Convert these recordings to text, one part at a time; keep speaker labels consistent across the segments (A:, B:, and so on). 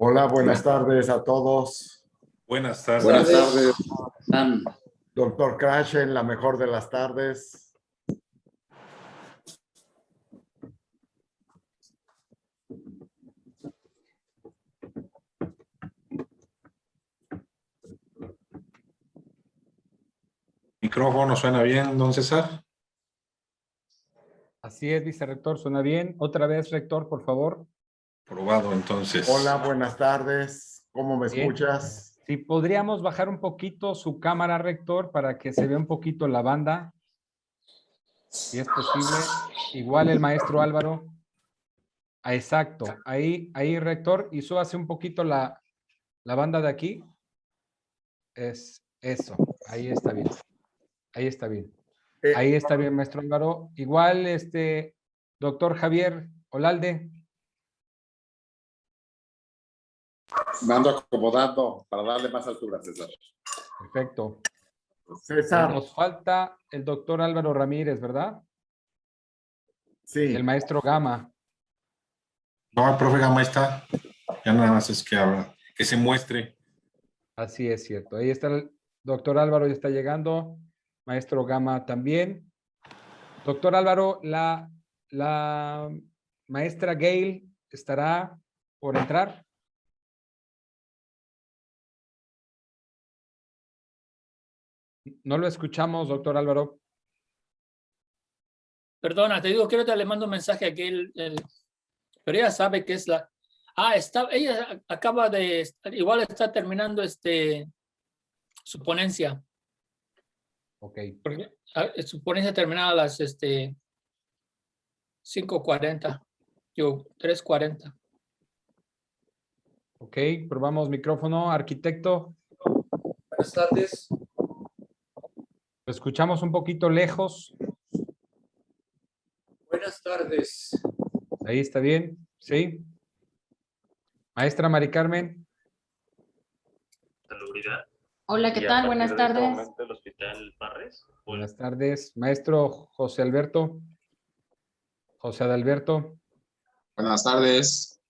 A: Hola, buenas tardes a todos.
B: Buenas tardes.
C: Buenas tardes.
A: Doctor Krashen, la mejor de las tardes.
B: Micrófono, ¿suena bien, don César?
D: Así es, vicerrector, suena bien. Otra vez, rector, por favor.
B: Probado, entonces.
A: Hola, buenas tardes. ¿Cómo me
D: Bien.
A: escuchas?
D: Si podríamos bajar un poquito su cámara, rector, para que se vea un poquito la banda, si es posible. Igual el maestro Álvaro. Ah, exacto. Ahí, rector, y súbase un poquito la banda de aquí. Es eso. Ahí está bien. Ahí está bien. Ahí está bien, maestro Álvaro. Igual, doctor Javier Olalde.
C: Me ando acomodando para darle más altura, César.
D: Perfecto.
A: César.
D: Nos falta el doctor Álvaro Ramírez, ¿verdad?
A: Sí.
D: El maestro Gama.
B: No, el profe Gama está. Ya nada más es que habla, que se muestre.
D: Así es cierto. Ahí está el doctor Álvaro, ya está llegando. Maestro Gama también. Doctor Álvaro, la maestra Gail estará por entrar. No lo escuchamos, doctor Álvaro.
E: Perdona, te digo que ahorita le mando un mensaje aquí, pero ella sabe que es la... ella acaba de... Igual está terminando su ponencia.
D: Ok.
E: Porque su ponencia terminaba a las 5:40. Yo, 3:40.
D: Ok, probamos micrófono. Arquitecto.
F: Buenas tardes.
D: Lo escuchamos un poquito lejos.
F: Buenas tardes.
D: Ahí está bien. Sí. Maestra Mari Carmen.
G: Salubridad.
H: Hola, ¿qué tal? Buenas tardes.
G: El Hospital Parres.
D: Buenas tardes. Maestro José Alberto. José Adalberto.
C: Buenas tardes.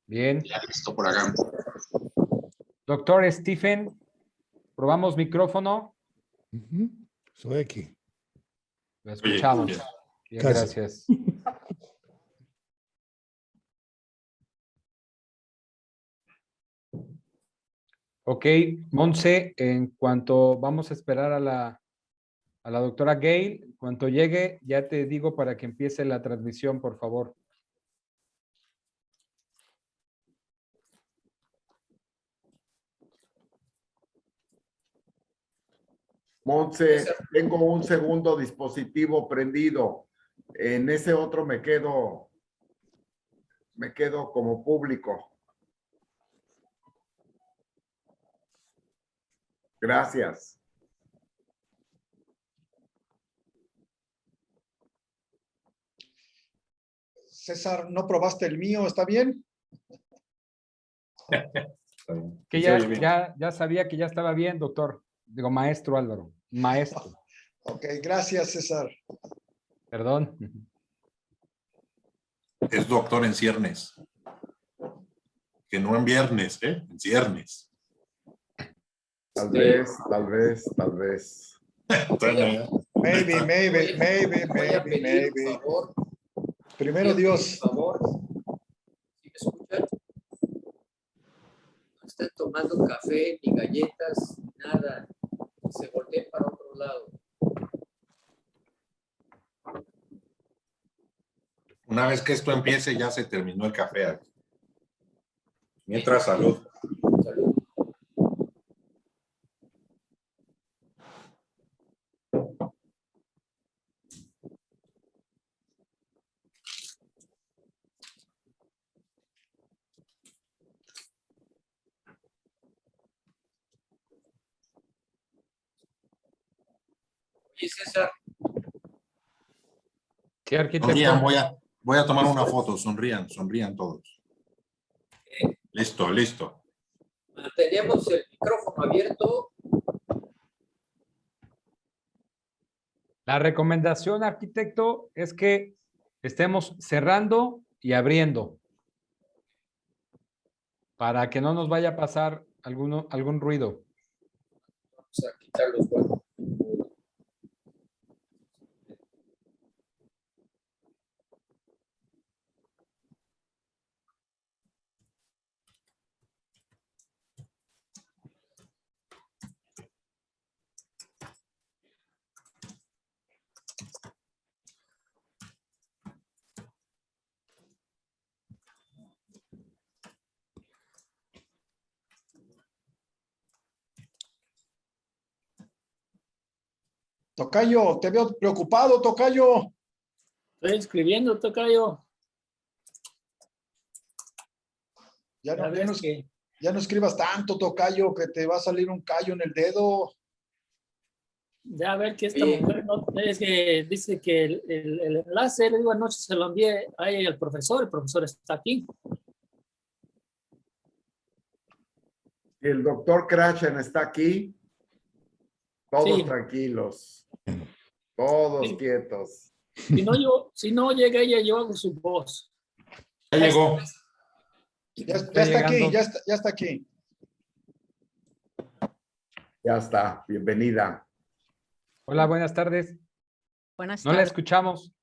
D: Bien.
C: Ya listo por acá.
D: Doctor Stephen. Probamos micrófono.
I: Soy aquí.
D: Lo escuchamos.
B: Oye,
D: Bien,
I: Casi.
D: gracias. Ok, Monse, en cuanto vamos a esperar a la doctora Gail, en cuanto llegue, ya te digo para que empiece la transmisión, por favor.
A: Monse, tengo un segundo dispositivo prendido. En ese otro me quedo como público. Gracias.
I: César, ¿no probaste el mío? ¿Está bien?
D: Que
B: se oye bien.
D: ya sabía que ya estaba bien, doctor. Digo, maestro Álvaro. Maestro.
I: Ok, gracias, César.
D: Perdón.
B: Es doctor en ciernes. Que no en viernes, ¿eh? En ciernes.
A: Tal vez, tal vez, tal vez.
I: Maybe.
F: Voy a pedir un favor.
I: Primero Dios.
F: Por favor, ¿sí me escuchan? No estén tomando café, ni galletas, ni nada. Se volteen para otro lado.
B: Una vez que esto empiece, ya se terminó el café. Mientras, salud.
F: Salud. Oye, César,
D: Sí, arquitecto.
B: Sonrían, voy a tomar una foto. Sonrían todos. Listo.
F: mantenemos el micrófono abierto.
D: La recomendación, arquitecto, es que estemos cerrando y abriendo. para que no nos vaya a pasar algún ruido.
F: Vamos a quitar los guantes.
I: Tocayo, te veo preocupado, Tocayo.
E: Estoy escribiendo, tocayo.
I: Ya
E: Ya
I: no,
E: ves que
I: ya no escribas tanto, Tocayo, que te va a salir un callo en el dedo.
E: ya a ver que esta
F: Oye.
E: mujer no, es que dice que el enlace, le digo anoche se lo envié ahí al profesor, el profesor está aquí.
A: El doctor Krashen está aquí. Todos
E: Sí.
A: tranquilos. Todos
E: Sí.
A: quietos.
E: Si no llega ella, yo hago su voz.
B: Ya llegó.
I: Ya
D: Está
I: está aquí,
D: llegando.
I: ya está aquí.
A: Ya está. Bienvenida.
D: Hola, buenas tardes.
H: Buenas
D: No la
H: tardes.
D: escuchamos.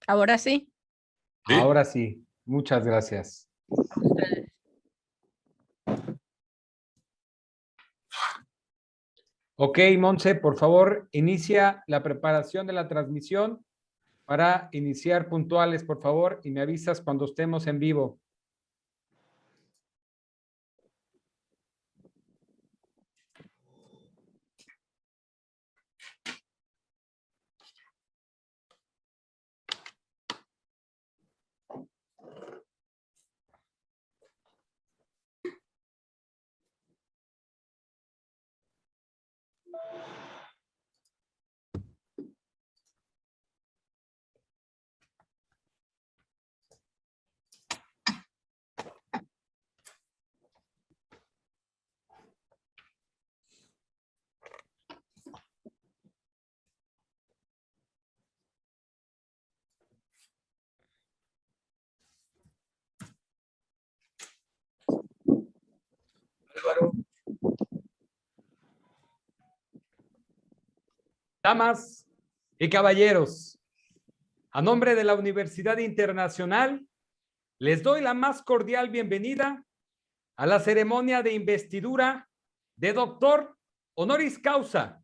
H: Ahora sí.
B: Sí.
D: Ahora sí. Muchas gracias. Ok, Monse, por favor, inicia la preparación de la transmisión para iniciar puntuales, por favor, y me avisas cuando estemos en vivo.
F: Álvaro,
D: Damas y caballeros, a nombre de la Universidad Internacional, les doy la más cordial bienvenida a la ceremonia de investidura de doctor honoris causa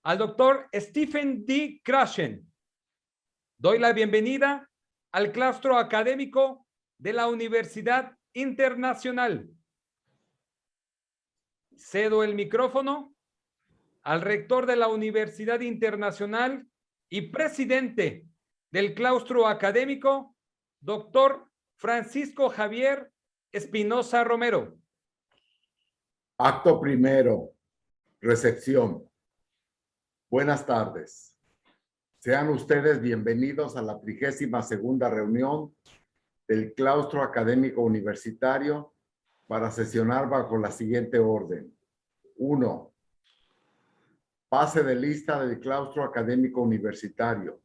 D: al doctor Stephen D. Krashen. Doy la bienvenida al claustro académico de la Universidad Internacional. Cedo el micrófono al rector de la Universidad Internacional y presidente del claustro académico, doctor Francisco Javier Espinosa Romero.
A: Acto primero. Recepción. Buenas tardes. Sean ustedes bienvenidos a la 32ª reunión del claustro académico universitario para sesionar bajo la siguiente orden. 1. Pase de lista del claustro académico universitario.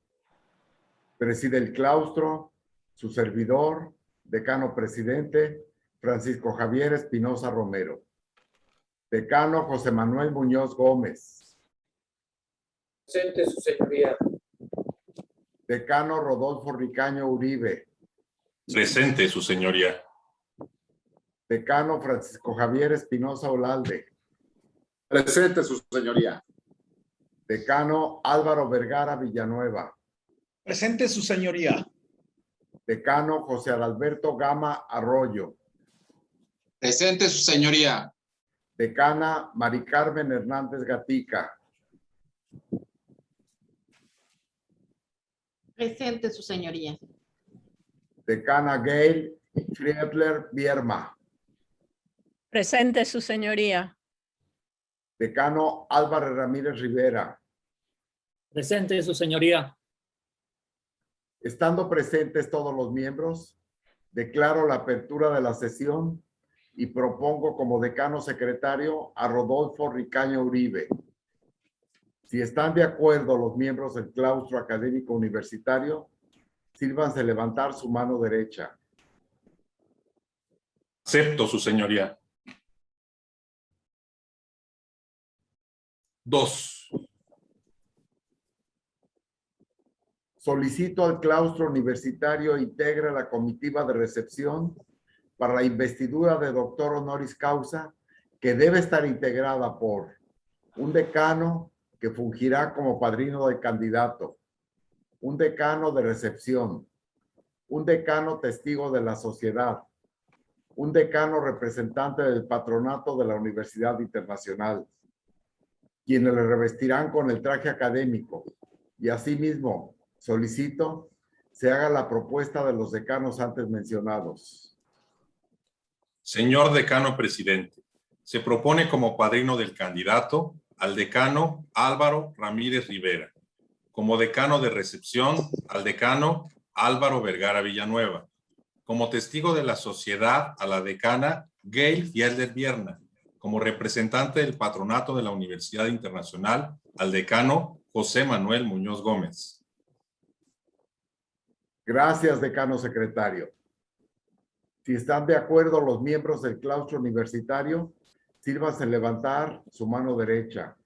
A: Preside el claustro, su servidor, decano presidente, Francisco Javier Espinosa Romero. Decano José Manuel Muñoz Gómez.
F: presente su señoría.
A: Decano Rodolfo Ricaño Uribe.
B: Presente, su señoría.
A: Decano Francisco Javier Espinosa Olalde.
C: Presente, su señoría.
A: Decano Álvaro Vergara Villanueva.
I: Presente su señoría.
A: Decano José Adalberto Gama Arroyo.
C: Presente, su señoría.
A: Decana Mari Carmen Hernández Gatica.
H: Presente su señoría.
A: Decana Gail Friedler Bierma.
H: Presente su señoría.
A: Decano Álvaro Ramírez Rivera.
E: Presente su señoría.
A: Estando presentes todos los miembros, declaro la apertura de la sesión y propongo como decano secretario a Rodolfo Ricaño Uribe. Si están de acuerdo los miembros del claustro académico universitario, sírvanse levantar su mano derecha.
B: Acepto, su señoría. 2.
A: Solicito al claustro universitario integre la comitiva de recepción para la investidura de doctor honoris causa, que debe estar integrada por un decano que fungirá como padrino del candidato, un decano de recepción, un decano testigo de la sociedad, un decano representante del patronato de la Universidad Internacional, quienes le revestirán con el traje académico, y asimismo solicito se haga la propuesta de los decanos antes mencionados.
B: Señor decano presidente, se propone como padrino del candidato al decano Álvaro Ramírez Rivera, como decano de recepción al decano Álvaro Vergara Villanueva, como testigo de la sociedad a la decana Gail Fielder Vierna, como representante del patronato de la Universidad Internacional al decano José Manuel Muñoz Gómez.
A: Gracias, decano secretario. Si están de acuerdo los miembros del claustro universitario, sírvanse levantar su mano derecha.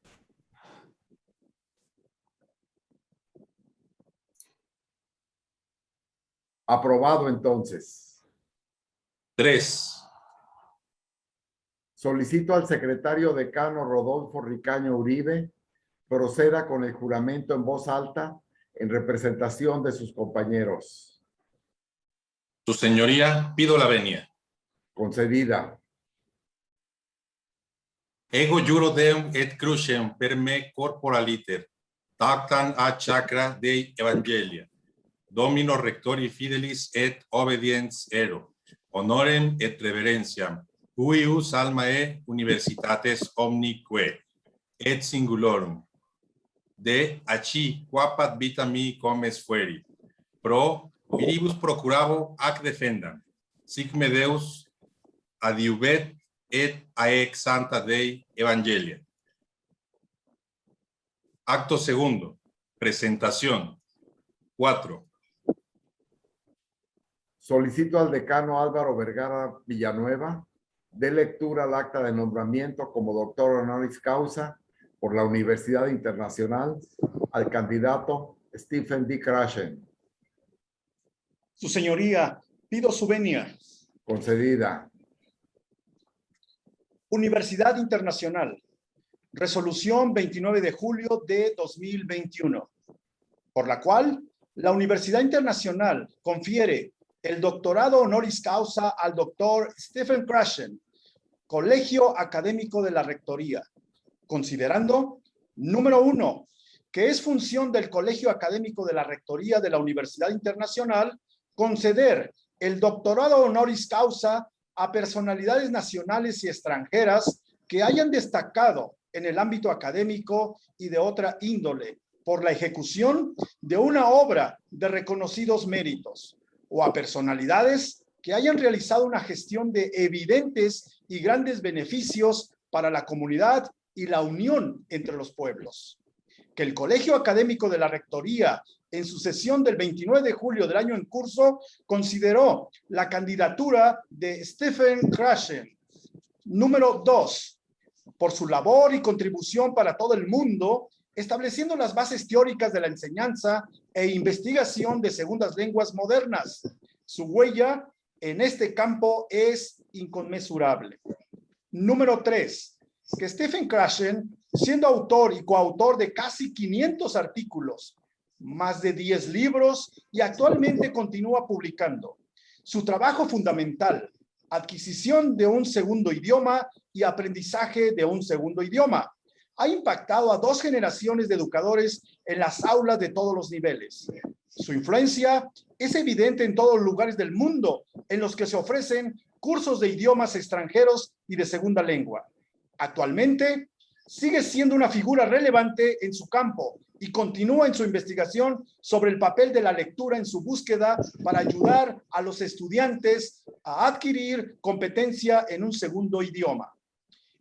A: Aprobado entonces.
B: 3.
A: Solicito al secretario decano Rodolfo Ricaño Uribe proceda con el juramento en voz alta en representación de sus compañeros.
B: Su señoría, pido la venia.
A: Concedida.
B: Ego juro deum et crucem per me corporaliter, tactan a chakra dei evangelia. Domino rectori fidelis et obediens ero, honorem et reverentiam, huius almae universitates omnique, et singulorum. De aci quapat vita mi comes fueri, pro viribus procurabo ac defendam, sic me Deus adiuvet et aec santa Dei evangelia. Acto segundo, presentación. 4.
A: Solicito al decano Álvaro Vergara Villanueva dé lectura al acta de nombramiento como doctor honoris causa por la Universidad Internacional al candidato Stephen D. Krashen.
I: Su señoría, pido su venia.
A: Concedida.
I: Universidad Internacional. Resolución 29 de julio de 2021, por la cual la Universidad Internacional confiere el doctorado honoris causa al doctor Stephen Krashen, Colegio Académico de la Rectoría, considerando, número 1, que es función del Colegio Académico de la Rectoría de la Universidad Internacional conceder el doctorado honoris causa a personalidades nacionales y extranjeras que hayan destacado en el ámbito académico y de otra índole por la ejecución de una obra de reconocidos méritos, o a personalidades que hayan realizado una gestión de evidentes y grandes beneficios para la comunidad y la unión entre los pueblos. Que el Colegio Académico de la Rectoría, en su sesión del 29 de julio del año en curso, consideró la candidatura de Stephen Krashen, número 2, por su labor y contribución para todo el mundo, estableciendo las bases teóricas de la enseñanza e investigación de segundas lenguas modernas. Su huella en este campo es inconmensurable. Número 3, que Stephen Krashen, siendo autor y coautor de casi 500 artículos, más de 10 libros y actualmente continúa publicando. Su trabajo fundamental, adquisición de un segundo idioma y aprendizaje de un segundo idioma, ha impactado a 2 generaciones de educadores en las aulas de todos los niveles. Su influencia es evidente en todos los lugares del mundo en los que se ofrecen cursos de idiomas extranjeros y de segunda lengua. Actualmente, sigue siendo una figura relevante en su campo y continúa en su investigación sobre el papel de la lectura en su búsqueda para ayudar a los estudiantes a adquirir competencia en un segundo idioma.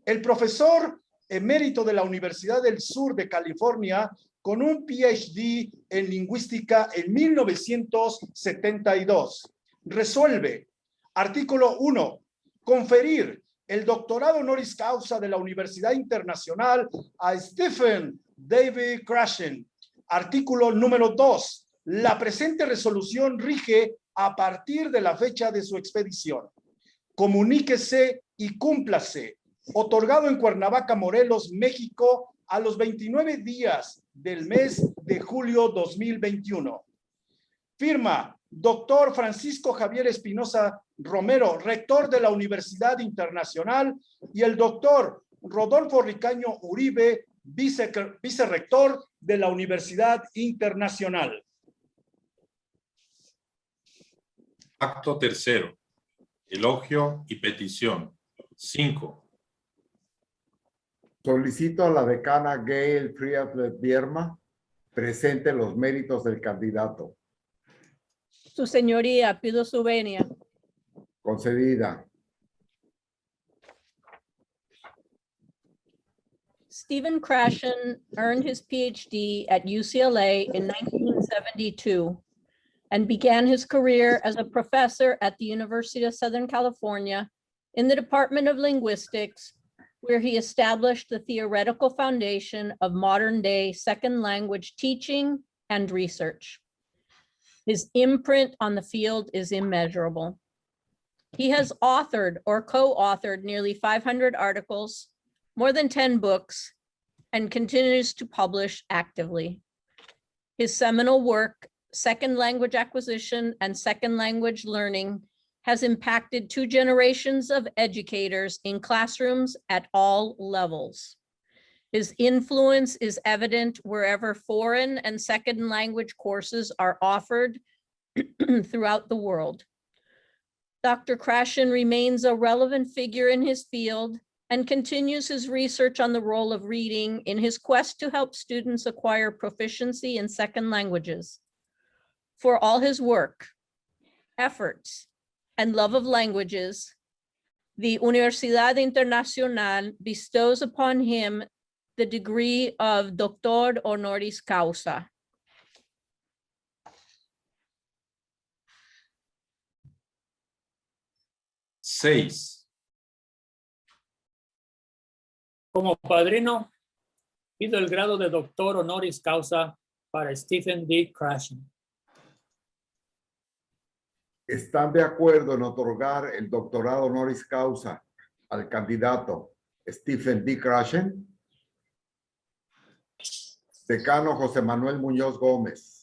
I: El profesor emérito de la Universidad del Sur de California, con un PhD en lingüística en 1972, resuelve, artículo 1, conferir el doctorado honoris causa de la Universidad Internacional a Stephen David Krashen. Artículo número 2. La presente resolución rige a partir de la fecha de su expedición. Comuníquese y cúmplase. Otorgado en Cuernavaca, Morelos, México, a los 29 días del mes de julio 2021. Firma, doctor Francisco Javier Espinosa Romero, rector de la Universidad Internacional, y el doctor Rodolfo Ricaño Uribe, vicerrector de la Universidad Internacional.
B: Acto tercero. Elogio y petición. 5.
A: Solicito a la decana Gail Friedlet Bierma presente los méritos del candidato.
H: Su señoría, pido su venia.
A: Concedida.
H: Stephen Krashen earned his PhD at UCLA in 1972 and began his career as a professor at the University of Southern California in the Department of Linguistics, where he established the theoretical foundation of modern-day second language teaching and research. His imprint on the field is immeasurable. He has authored or co-authored nearly 500 articles, more than 10 books, and continues to publish actively. His seminal work, Second Language Acquisition and Second Language Learning, has impacted 2 generations of educators in classrooms at all levels. His influence is evident wherever foreign and second language courses are offered throughout the world. Dr. Krashen remains a relevant figure in his field and continues his research on the role of reading in his quest to help students acquire proficiency in second languages. For all his work, efforts, and love of languages, the Universidad Internacional bestows upon him the degree of Doctor Honoris Causa.
B: Seis.
E: Como padrino, pido el grado de doctor honoris causa para Stephen D. Krashen.
A: ¿Están de acuerdo en otorgar el doctorado honoris causa al candidato Stephen D. Krashen? Decano José Manuel Muñoz Gómez.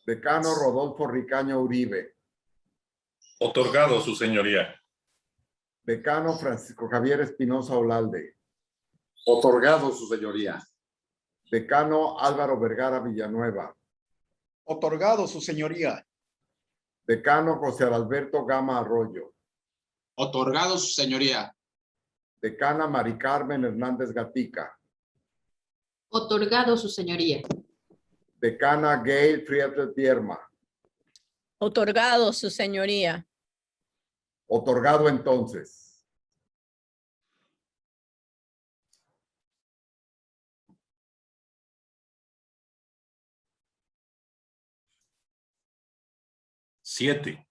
A: Decano Rodolfo Ricaño Uribe.
B: Otorgado, su señoría.
A: Decano Francisco Javier Espinosa Olalde.
C: Otorgado, su señoría.
A: Decano Álvaro Vergara Villanueva.
I: Otorgado, su señoría.
A: Decano José Alberto Gama Arroyo.
J: Otorgado, su señoría.
A: Decana Mari Carmen Hernández Gatica.
H: Otorgado, su señoría.
A: Decana Gail Friedlet Bierma.
H: Otorgado, su señoría.
A: Otorgado entonces.
B: Siete.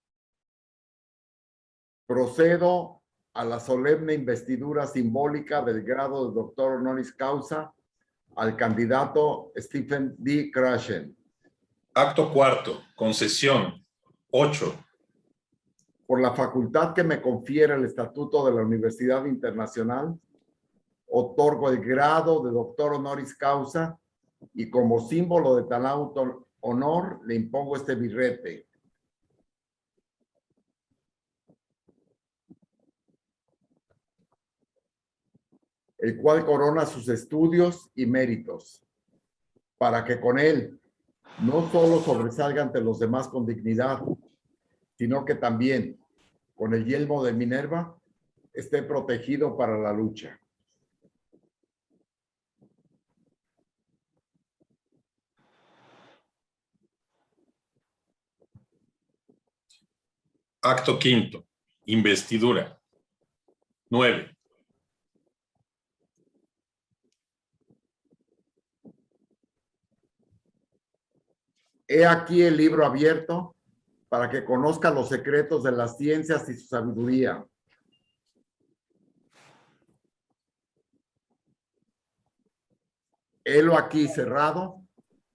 A: Procedo a la solemne investidura simbólica del grado de doctor honoris causa al candidato Stephen D. Krashen.
B: Acto cuarto. Concesión. 8.
A: Por la facultad que me confiere el Estatuto de la Universidad Internacional, otorgo el grado de doctor honoris causa y como símbolo de tal honor le impongo este birrete. El cual corona sus estudios y méritos, para que con él no solo sobresalga ante los demás con dignidad, sino que también, con el yelmo de Minerva, esté protegido para la lucha.
B: Acto quinto. Investidura. 9.
A: He aquí el libro abierto para que conozca los secretos de las ciencias y su sabiduría. Helo aquí cerrado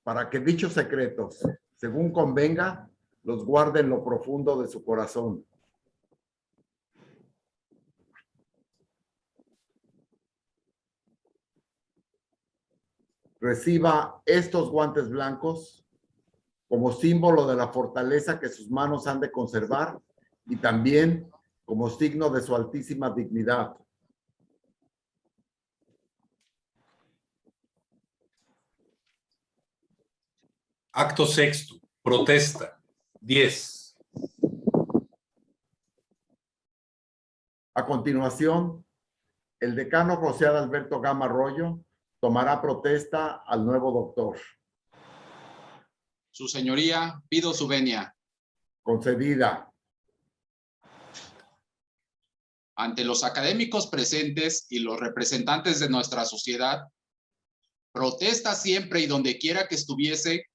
A: para que dichos secretos, según convenga, los guarde en lo profundo de su corazón. Reciba estos guantes blancos como símbolo de la fortaleza que sus manos han de conservar y también como signo de su altísima dignidad.
B: Acto sexto. Protesta. 10.
A: A continuación, el decano José Adalberto Gama Arroyo tomará protesta al nuevo doctor.
J: Su señoría, pido su venia.
A: Concedida.
J: Ante los académicos presentes y los representantes de nuestra sociedad, protesta siempre y donde quiera que estuviese,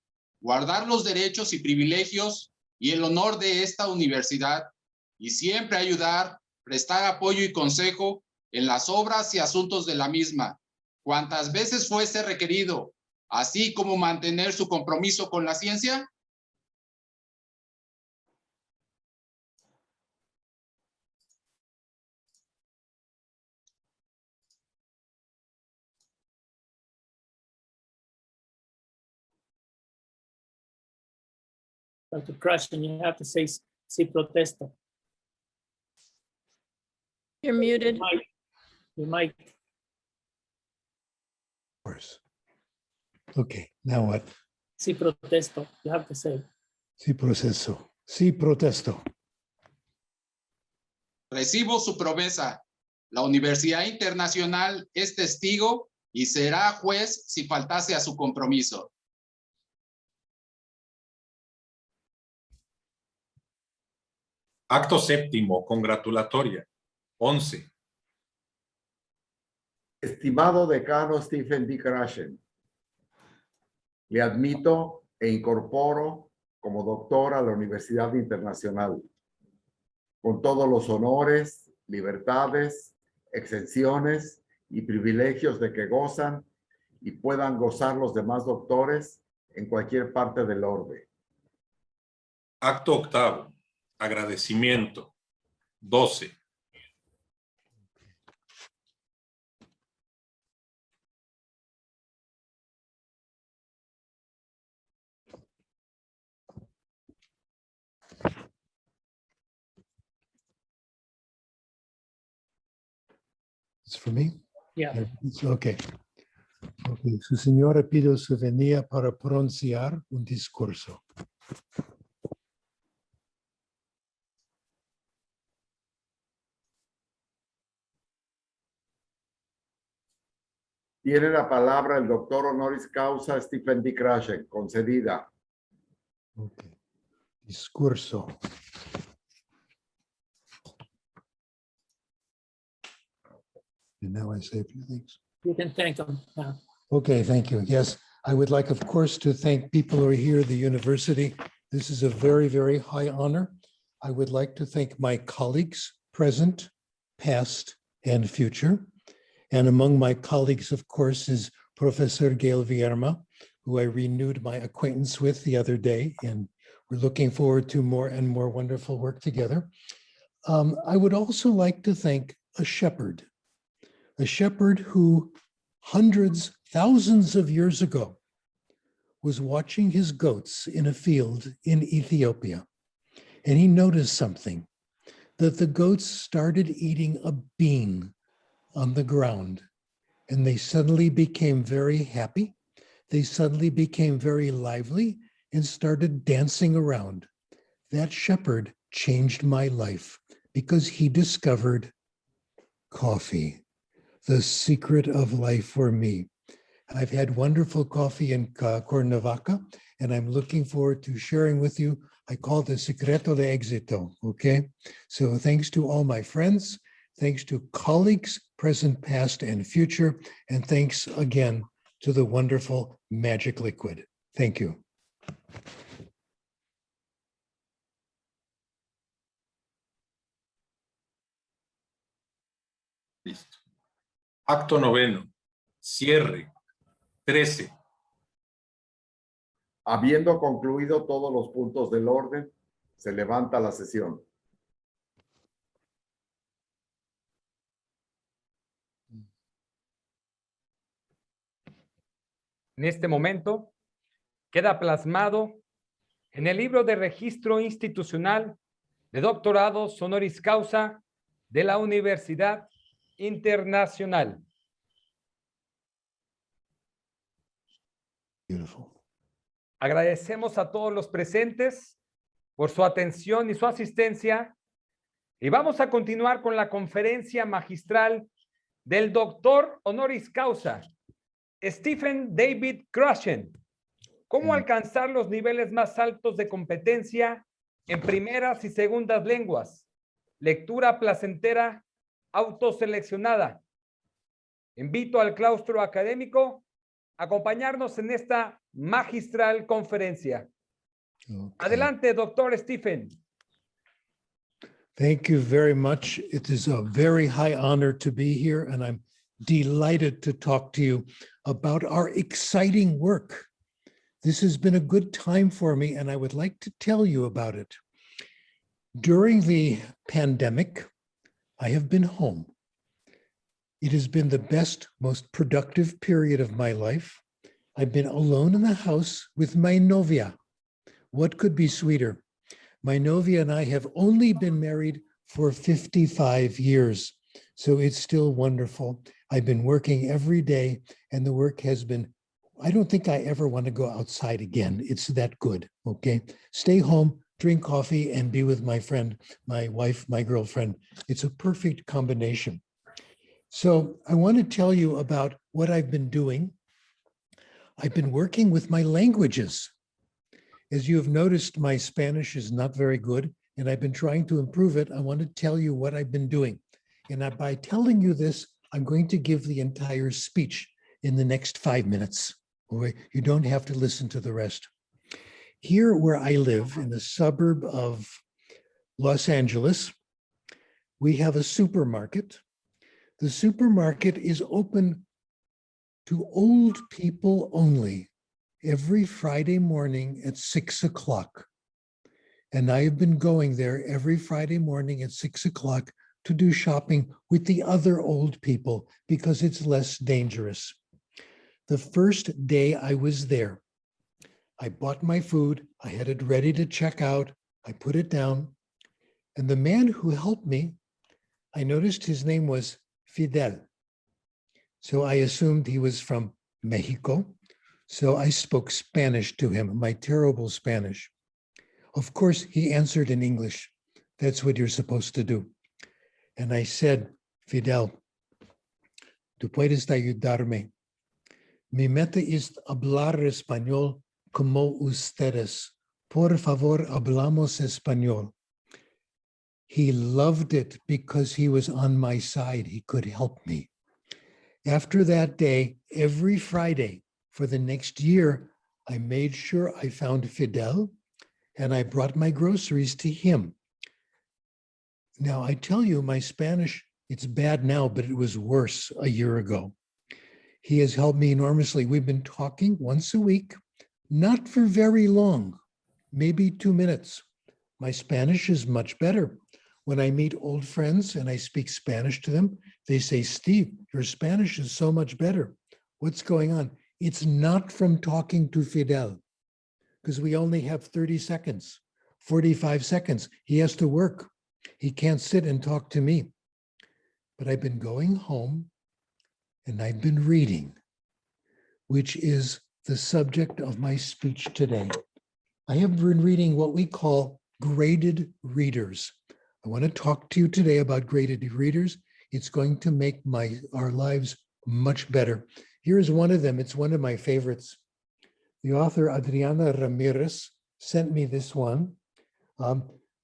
J: guardar los derechos y privilegios y el honor de esta universidad y siempre ayudar, prestar apoyo y consejo en las obras y asuntos de la misma, cuantas veces fuese requerido, así como mantener su compromiso con la ciencia.
E: Dr. Krashen, you have to say, sí protesto.
H: You're muted.
E: You might.
K: Of course. Okay, now what?
E: Sí protesto. You have to say.
K: Sí proceso. Sí protesto.
J: Recibo su promesa. La Universidad Internacional es testigo y será juez si faltase a su compromiso.
B: Acto séptimo. Congratulatoria. 11.
A: Estimado decano Stephen D. Krashen, le admito e incorporo como doctor a la Universidad Internacional, con todos los honores, libertades, exenciones y privilegios de que gozan y puedan gozar los demás doctores en cualquier parte del orbe.
B: Acto octavo. Agradecimiento. 12.
K: It's for me?
E: Yeah.
K: Okay. Okay. Su señora pido su venia para pronunciar un discurso.
A: Tiene la palabra el doctor honoris causa Stephen D. Krashen, concedida.
K: Okay. Discurso. And now I say a few things.
E: You can thank them now.
K: Okay, thank you. Yes, I would like, of course, to thank people who are here at the university. This is a very, very high honor. I would like to thank my colleagues, present, past, and future. And among my colleagues, of course, is Professor Gail Vierma, who I renewed my acquaintance with the other day, and we're looking forward to more and more wonderful work together. I would also like to thank a shepherd who hundreds, thousands of years ago was watching his goats in a field in Ethiopia. And he noticed something, that the goats started eating a bean on the ground, and they suddenly became very happy. They suddenly became very lively and started dancing around. That shepherd changed my life because he discovered coffee, the secret of life for me. I've had wonderful coffee in Cuernavaca, and I'm looking forward to sharing with you. I call it the secreto de éxito, okay? So thanks to all my friends, Thanks to colleagues, present, past, and future. And thanks again to the wonderful Magic Liquid. Thank you.
B: Listo. Acto noveno. Cierre. 13.
A: Habiendo concluido todos los puntos del orden, se levanta la sesión.
D: En este momento queda plasmado en el libro de registro institucional de doctorados honoris causa de la Universidad Internacional.
K: Beautiful.
D: Agradecemos a todos los presentes por su atención y su asistencia y vamos a continuar con la conferencia magistral del doctor honoris causa Stephen David Krashen. ¿Cómo alcanzar los niveles más altos de competencia en primeras y segundas lenguas? Lectura placentera autoseleccionada. Invito al claustro académico a acompañarnos en esta magistral conferencia.
K: Okay.
D: Adelante, doctor Stephen.
K: Thank you very much. It is a very high honor to be here, and I'm delighted to talk to you about our exciting work. This has been a good time for me, and I would like to tell you about it. During the pandemic, I have been home. It has been the best, most productive period of my life. I've been alone in the house with my novia. What could be sweeter? My novia and I have only been married for 55 years, so it's still wonderful. I've been working every day, and the work has been, I don't think I ever want to go outside again. It's that good, okay? Stay home, drink coffee, and be with my friend, my wife, my girlfriend. It's a perfect combination. So I want to tell you about what I've been doing. I've been working with my languages. As you have noticed, my Spanish is not very good, and I've been trying to improve it. I want to tell you what I've been doing. And by telling you this, I'm going to give the entire speech in the next 5 minutes. Okay? You don't have to listen to the rest. Here where I live, in the suburb of Los Angeles, we have a supermarket. The supermarket is open to old people only every Friday morning at 6 o'clock. And I have been going there every Friday morning at 6 o'clock to do shopping with the other old people because it's less dangerous. The first day I was there, I bought my food, I had it ready to check out, I put it down, and the man who helped me, I noticed his name was Fidel. So I assumed he was from Mexico. So I spoke Spanish to him, my terrible Spanish. Of course, he answered in English. That's what you're supposed to do. And I said, Fidel, tú puedes ayudarme. Mi meta es hablar español como ustedes. Por favor, hablamos español. He loved it because he was on my side. He could help me. After that day, every Friday for the next year, I made sure I found Fidel and I brought my groceries to him. Now, I tell you, my Spanish, it's bad now, but it was worse a year ago. He has helped me enormously. We've been talking once a week, not for very long, maybe 2 minutes. My Spanish is much better. When I meet old friends and I speak Spanish to them, they say, Steve, your Spanish is so much better. What's going on? It's not from talking to Fidel, because we only have 30 seconds, 45 seconds. He has to work. He can't sit and talk to me. But I've been going home and I've been reading, which is the subject of my speech today. I have been reading what we call graded readers. I want to talk to you today about graded readers. It's going to make our lives much better. Here's one of them. It's one of my favorites. The author Adriana Ramirez sent me this one,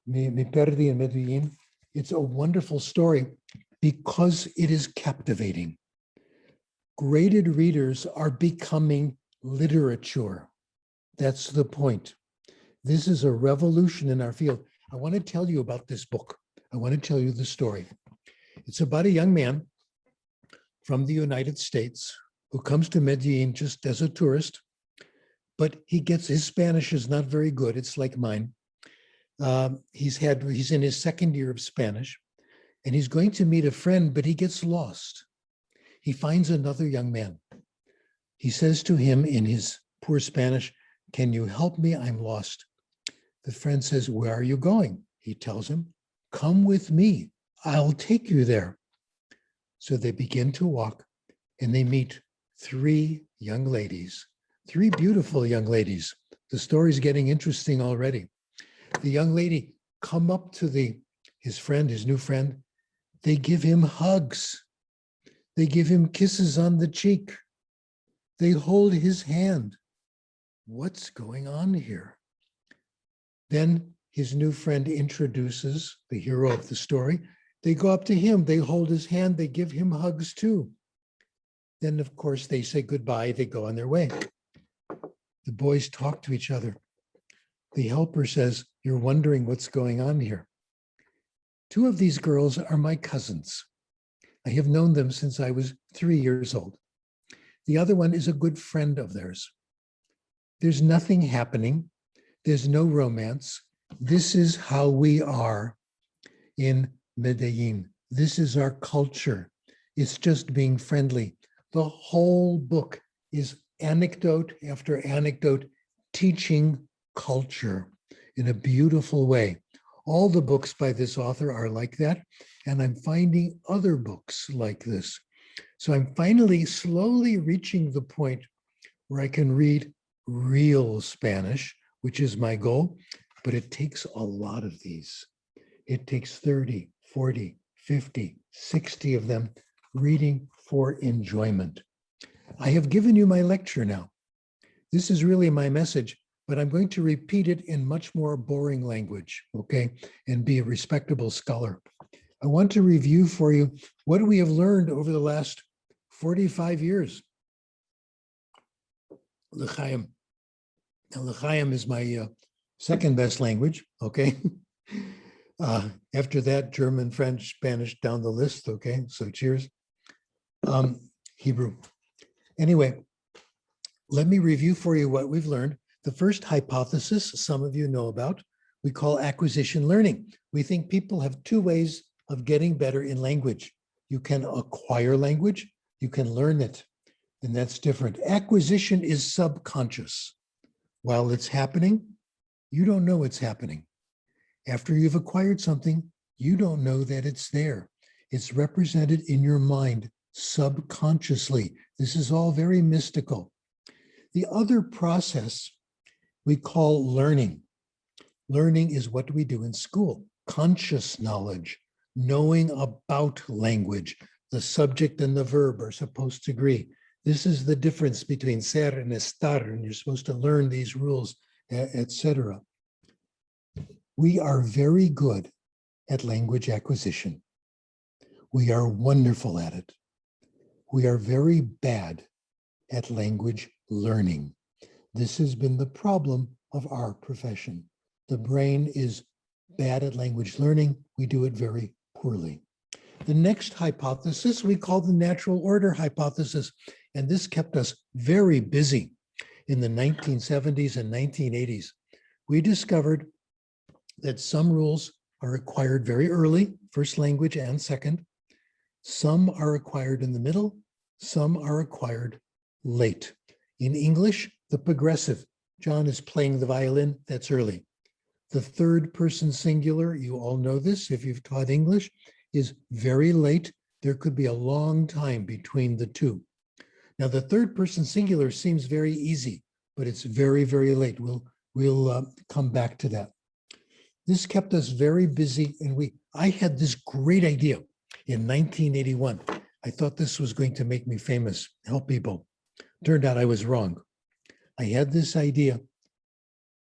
K: Me Perdí en Medellín. It's a wonderful story because it is captivating. Graded readers are becoming literature. That's the point. This is a revolution in our field. I want to tell you about this book. I want to tell you the story. It's about a young man from the United States who comes to Medellin just as a tourist, but his Spanish is not very good. It's like mine. He's in his second year of Spanish, and he's going to meet a friend, but he gets lost. He finds another young man. He says to him in his poor Spanish, "Can you help me? I'm lost." The friend says, "Where are you going?" He tells him, "Come with me. I'll take you there." So they begin to walk, and they meet three young ladies, three beautiful young ladies. The story's getting interesting already. The young lady come up to his new friend. They give him hugs. They give him kisses on the cheek. They hold his hand. What's going on here? Then his new friend introduces the hero of the story. They go up to him. They hold his hand. They give him hugs too. Then, of course, they say goodbye. They go on their way. The boys talk to each other. The helper says, "You're wondering what's going on here." Two of these girls are my cousins. I have known them since I was 3 years old. The other one is a good friend of theirs. There's nothing happening. There's no romance. This is how we are in Medellin. This is our culture. It's just being friendly. The whole book is anecdote after anecdote, teaching culture in a beautiful way. All the books by this author are like that, and I'm finding other books like this. So I'm finally slowly reaching the point where I can read real Spanish, which is my goal, but it takes a lot of these. It takes 30, 40, 50, 60 of them reading for enjoyment. I have given you my lecture now. This is really my message, but I'm going to repeat it in much more boring language, okay, and be a respectable scholar. I want to review for you what we have learned over the last 45 years. L'chaim. Now, L'chaim is my second best language, okay? After that, German, French, Spanish down the list, okay? So cheers. Hebrew. Anyway, let me review for you what we've learned. The first hypothesis, some of you know about, we call acquisition learning. We think people have two ways of getting better in language. You can acquire language, you can learn it, and that's different. Acquisition is subconscious. While it's happening, you don't know it's happening. After you've acquired something, you don't know that it's there. It's represented in your mind subconsciously. This is all very mystical. The other process we call learning. Learning is what we do in school. Conscious knowledge, knowing about language. The subject and the verb are supposed to agree. This is the difference between ser and estar, and you're supposed to learn these rules, etc. We are very good at language acquisition. We are wonderful at it. We are very bad at language learning. This has been the problem of our profession. The brain is bad at language learning. We do it very poorly. The next hypothesis we call the natural order hypothesis, and this kept us very busy in the 1970s and 1980s. We discovered that some rules are acquired very early, first language and second. Some are acquired in the middle, some are acquired late. In English, the progressive, John is playing the violin, that's early. The third person singular, you all know this if you've taught English, is very late. There could be a long time between the two. Now, the third person singular seems very easy, but it's very, very late. We'll come back to that. This kept us very busy, and I had this great idea in 1981. I thought this was going to make me famous, help people. Turned out I was wrong. I had this idea.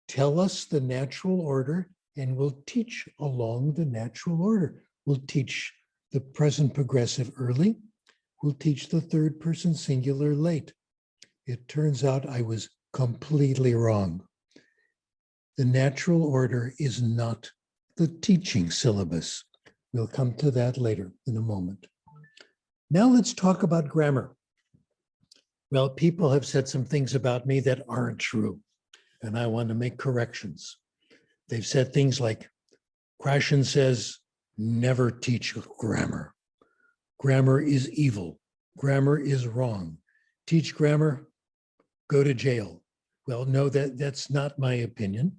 K: Tell us the natural order, and we'll teach along the natural order. We'll teach the present progressive early. We'll teach the third person singular late. It turns out I was completely wrong. The natural order is not the teaching syllabus. We'll come to that later in a moment. Now let's talk about grammar. Well, people have said some things about me that aren't true, and I want to make corrections. They've said things like, Krashen says, never teach grammar. Grammar is evil. Grammar is wrong. Teach grammar, go to jail. Well, no, that's not my opinion.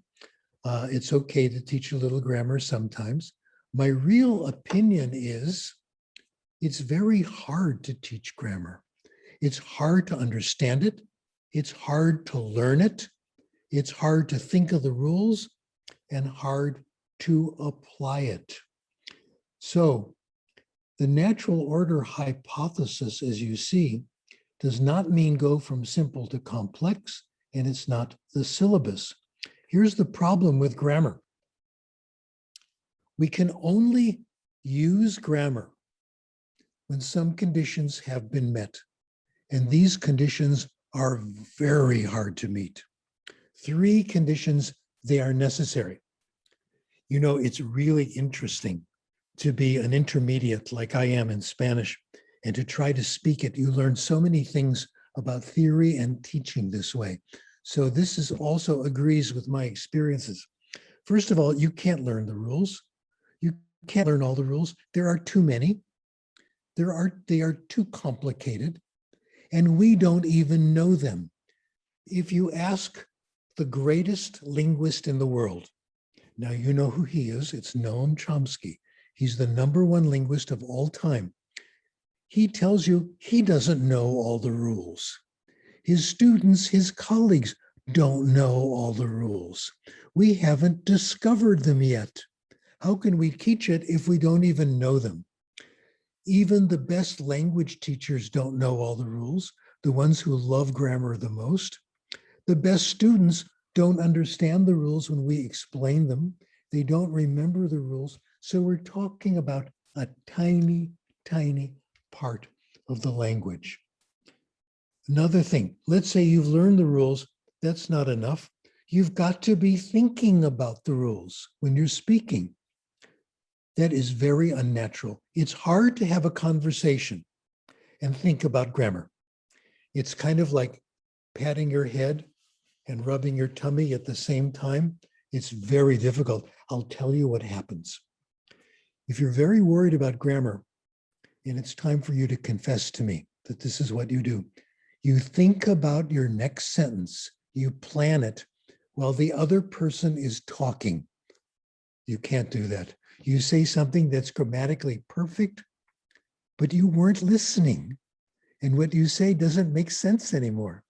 K: It's okay to teach a little grammar sometimes. My real opinion is it's very hard to teach grammar. It's hard to understand it. It's hard to learn it. It's hard to think of the rules and hard to apply it. So the natural order hypothesis, as you see, does not mean go from simple to complex, and it's not the syllabus. Here's the problem with grammar. We can only use grammar when some conditions have been met, and these conditions are very hard to meet. 3 conditions, they are necessary. You know, it's really interesting to be an intermediate like I am in Spanish and to try to speak it. You learn so many things about theory and teaching this way. So this is also agrees with my experiences. First of all, you can't learn the rules. You can't learn all the rules. There are too many. They are too complicated, and we don't even know them. If you ask the greatest linguist in the world, now you know who he is, it's Noam Chomsky. He's the #1 linguist of all time. He tells you he doesn't know all the rules. His students, his colleagues don't know all the rules. We haven't discovered them yet. How can we teach it if we don't even know them? Even the best language teachers don't know all the rules, the ones who love grammar the most. The best students don't understand the rules when we explain them. They don't remember the rules. So we're talking about a tiny, tiny part of the language. Another thing, let's say you've learned the rules. That's not enough. You've got to be thinking about the rules when you're speaking. That is very unnatural. It's hard to have a conversation and think about grammar. It's kind of like patting your head and rubbing your tummy at the same time. It's very difficult. I'll tell you what happens. If you're very worried about grammar, and it's time for you to confess to me that this is what you do, you think about your next sentence, you plan it while the other person is talking. You can't do that. You say something that's grammatically perfect, but you weren't listening. And what you say doesn't make sense anymore.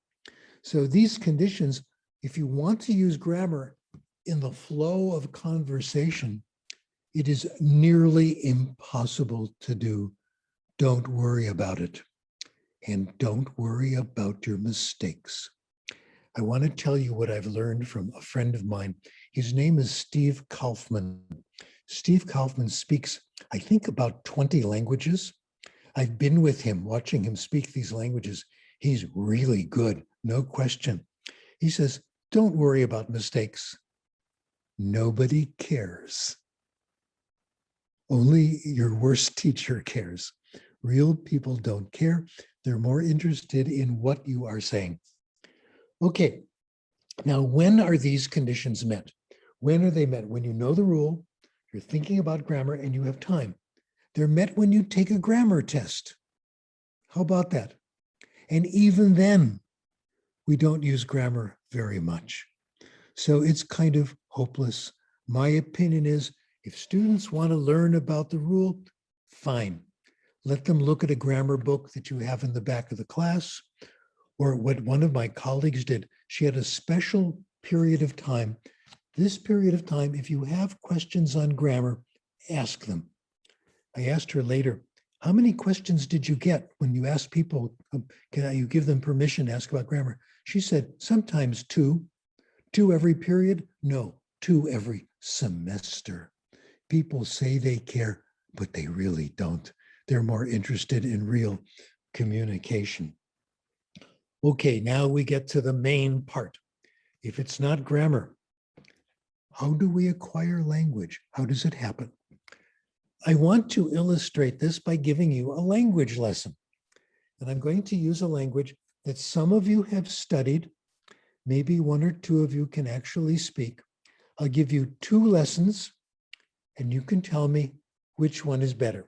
K: So these conditions, if you want to use grammar in the flow of conversation, it is nearly impossible to do. Don't worry about it. And don't worry about your mistakes. I want to tell you what I've learned from a friend of mine. His name is Steve Kaufman. Steve Kaufman speaks, I think, about 20 languages. I've been with him, watching him speak these languages. He's really good, no question. He says, don't worry about mistakes. Nobody cares. Only your worst teacher cares. Real people don't care. They're more interested in what you are saying. Okay, now when are these conditions met? When are they met? When you know the rule, you're thinking about grammar, and you have time. They're met when you take a grammar test. How about that? And even then, we don't use grammar very much. So it's kind of hopeless. My opinion is, if students want to learn about the rule, fine. Let them look at a grammar book that you have in the back of the class, or what one of my colleagues did. She had a special period of time. This period of time, if you have questions on grammar, ask them. I asked her later, how many questions did you get when you asked people, can you give them permission to ask about grammar? She said, sometimes 2. 2 every period? No, 2 every semester. People say they care, but they really don't. They're more interested in real communication. Okay, now we get to the main part. If it's not grammar, how do we acquire language? How does it happen? I want to illustrate this by giving you a language lesson. And I'm going to use a language that some of you have studied. Maybe one or two of you can actually speak. I'll give you 2 lessons, and you can tell me which one is better.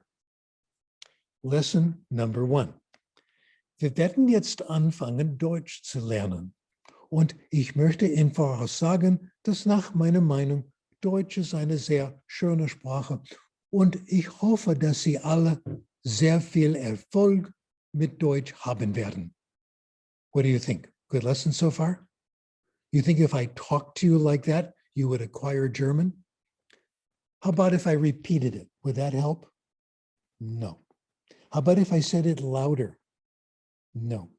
K: Lesson number 1. Wir werden jetzt anfangen, Deutsch zu lernen. Und ich möchte Ihnen voraussagen, dass nach meiner Meinung Deutsch ist eine sehr schöne Sprache. Und ich hoffe, dass Sie alle sehr viel Erfolg mit Deutsch haben werden. What do you think? Good lesson so far? You think if I talk to you like that, you would acquire German? How about if I repeated it? Would that help? No. How about if I said it louder? No.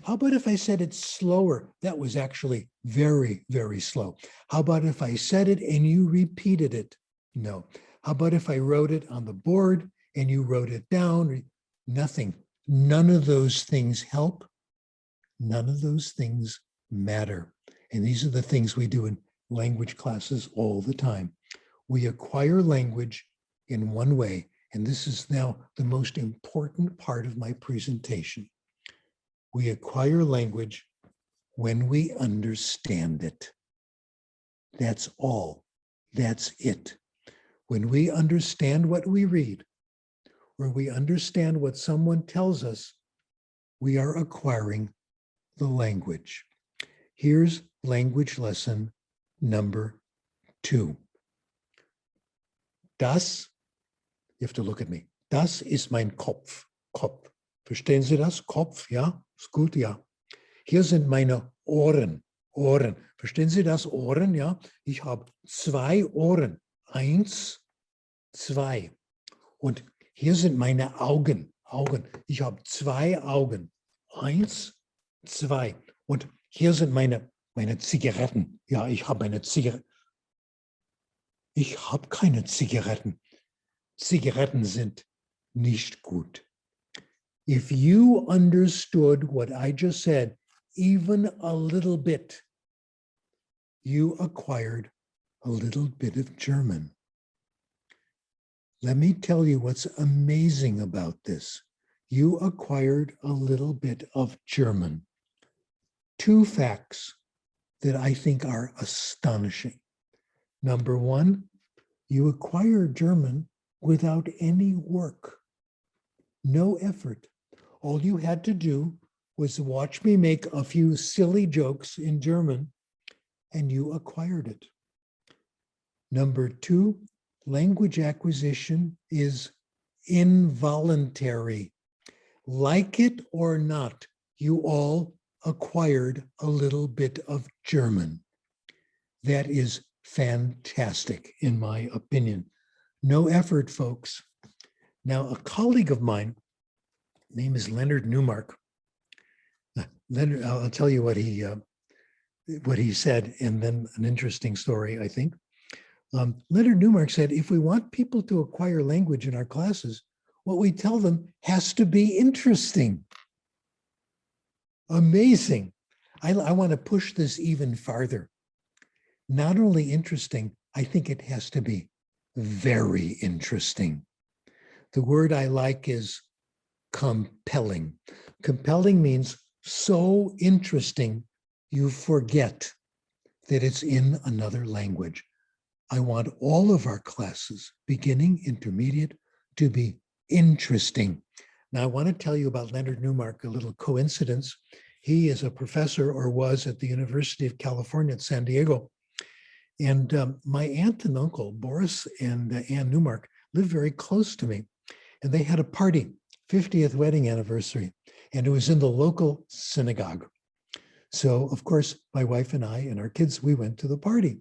K: How about if I said it slower? That was actually very, very slow. How about if I said it and you repeated it? No. How about if I wrote it on the board and you wrote it down? Nothing. None of those things help. None of those things matter. And these are the things we do in language classes all the time. We acquire language in one way, and this is now the most important part of my presentation. We acquire language when we understand it. That's all. That's it. When we understand what we read, or we understand what someone tells us, we are acquiring the language. Here's language lesson number 2. Das, you have to look at me. Das ist mein Kopf. Kopf. Verstehen Sie das? Kopf, ja? Ist gut, ja. Hier sind meine Ohren. Ohren. Verstehen Sie das? Ohren, ja? Ich habe 2 Ohren. 1, 2. Und hier sind meine Augen. Augen. Ich habe 2 Augen. 1, 2. Und hier sind meine Zigaretten. Ja, ich habe eine Zigarette. Ich habe keine Zigaretten. Zigaretten sind nicht gut. If you understood what I just said, even a little bit, you acquired a little bit of German. Let me tell you what's amazing about this. You acquired a little bit of German. 2 facts that I think are astonishing. Number 1, you acquire German without any work, no effort. All you had to do was watch me make a few silly jokes in German, and you acquired it. Number 2, language acquisition is involuntary. Like it or not, you all acquired a little bit of German. That is fantastic, in my opinion. No effort, folks. Now, a colleague of mine, name is Leonard Newmark. Leonard, I'll tell you what he said, and then an interesting story, I think. Leonard Newmark said, if we want people to acquire language in our classes, what we tell them has to be interesting. Amazing. I want to push this even farther. Not only interesting, I think it has to be very interesting. The word I like is compelling. Compelling means so interesting you forget that it's in another language. I want all of our classes, beginning, intermediate, to be interesting. Now, I want to tell you about Leonard Newmark, a little coincidence. He is a professor, or was, at the University of California at San Diego. And my aunt and uncle, Boris and Ann Newmark, lived very close to me. And they had a party, 50th wedding anniversary, and it was in the local synagogue. So, of course, my wife and I and our kids, we went to the party.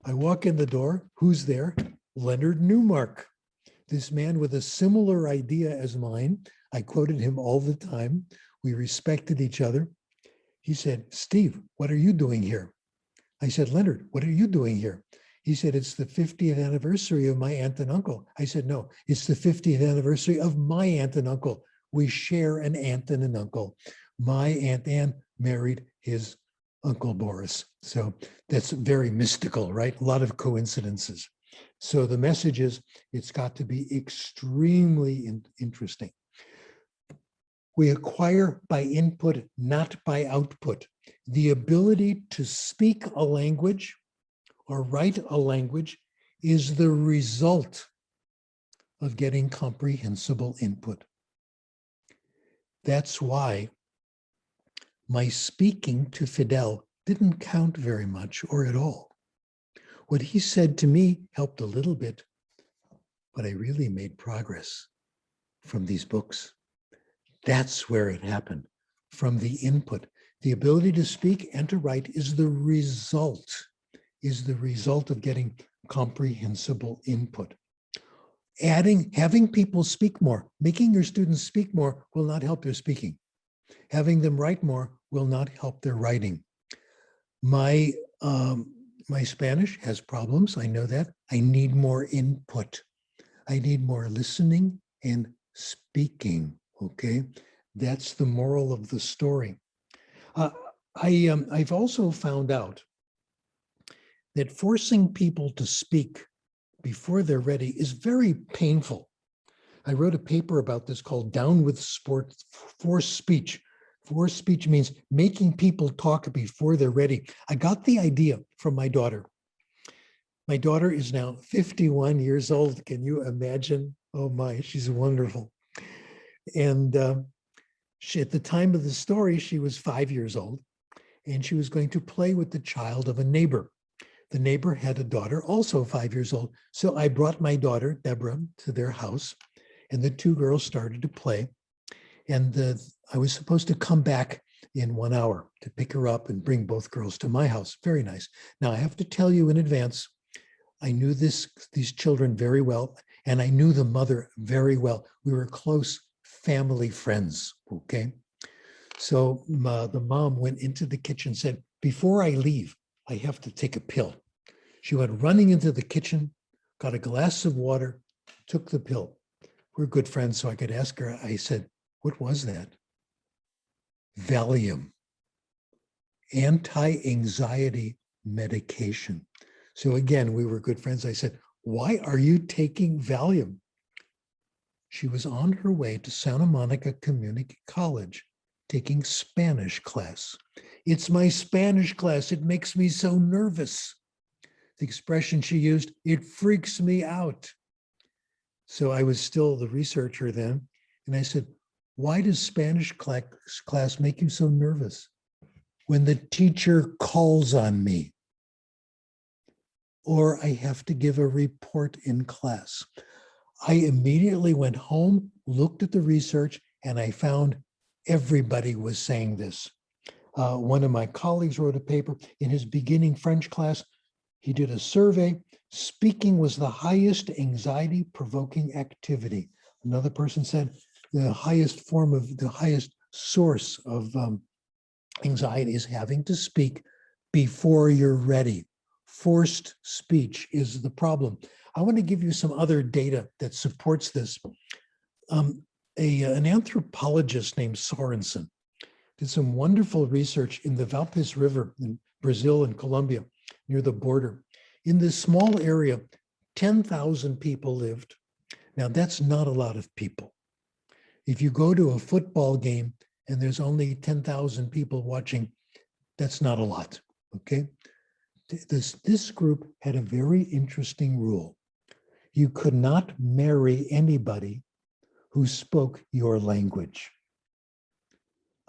K: I walk in the door. Who's there? Leonard Newmark. This man with a similar idea as mine. I quoted him all the time. We respected each other. He said, Steve, what are you doing here? I said, Leonard, what are you doing here? He said, it's the 50th anniversary of my aunt and uncle. I said, no, it's the 50th anniversary of my aunt and uncle. We share an aunt and an uncle. My Aunt Anne married his Uncle Boris. So that's very mystical, right? A lot of coincidences. So the message is, it's got to be extremely interesting. We acquire by input, not by output. The ability to speak a language or write a language is the result of getting comprehensible input. That's why my speaking to Fidel didn't count very much or at all. What he said to me helped a little bit, but I really made progress from these books. That's where it happened, from the input. The ability to speak and to write is the result of getting comprehensible input. Having people speak more, making your students speak more will not help their speaking. Having them write more will not help their writing. My Spanish has problems, I know that. I need more input. I need more listening and speaking, okay? That's the moral of the story. I've also found out that forcing people to speak before they're ready is very painful. I wrote a paper about this called Down with Forced Speech. Forced speech means making people talk before they're ready. I got the idea from my daughter. My daughter is now 51 years old. Can you imagine? Oh my, she's wonderful. And at the time of the story, she was 5 years old, and she was going to play with the child of a neighbor. The neighbor had a daughter, also 5 years old. So I brought my daughter, Deborah, to their house, and the two girls started to play. And I was supposed to come back in 1 hour to pick her up and bring both girls to my house. Very nice. Now, I have to tell you in advance, I knew these children very well, and I knew the mother very well. We were close family friends, okay? So the mom went into the kitchen and said, before I leave, I have to take a pill. She went running into the kitchen, got a glass of water, took the pill. We're good friends, so I could ask her. I said, what was that? Valium, anti-anxiety medication. So again, we were good friends. I said, why are you taking Valium? She was on her way to Santa Monica Community College taking Spanish class. It's my Spanish class. It makes me so nervous. The expression she used, it freaks me out. So I was still the researcher then. And I said, why does Spanish class make you so nervous? When the teacher calls on me, or I have to give a report in class. I immediately went home, looked at the research, and I found everybody was saying this. One of my colleagues wrote a paper in his beginning French class. He did a survey. Speaking was the highest anxiety-provoking activity. Another person said the highest source of anxiety is having to speak before you're ready. Forced speech is the problem. I want to give you some other data that supports this. An anthropologist named Sorensen did some wonderful research in the Valpes River in Brazil and Colombia near the border. In this small area, 10,000 people lived. Now that's not a lot of people. If you go to a football game and there's only 10,000 people watching, that's not a lot, okay? This group had a very interesting rule. You could not marry anybody who spoke your language.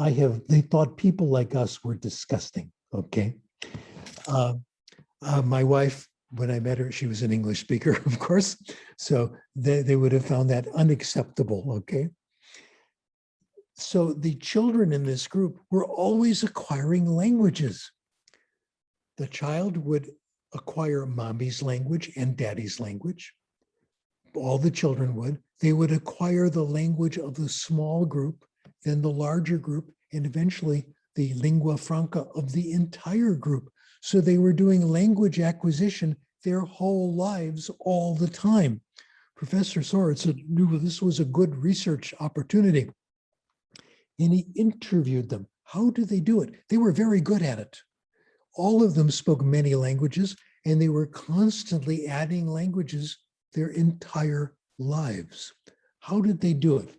K: They thought people like us were disgusting, okay? My wife, when I met her, she was an English speaker, of course, so they would have found that unacceptable, okay? So the children in this group were always acquiring languages. The child would acquire mommy's language and daddy's language. All the children would. They would acquire the language of the small group, then the larger group, and eventually the lingua franca of the entire group. So they were doing language acquisition their whole lives all the time. Professor Soritz knew this was a good research opportunity. And he interviewed them. How do they do it? They were very good at it. All of them spoke many languages, and they were constantly adding languages their entire lives. How did they do it?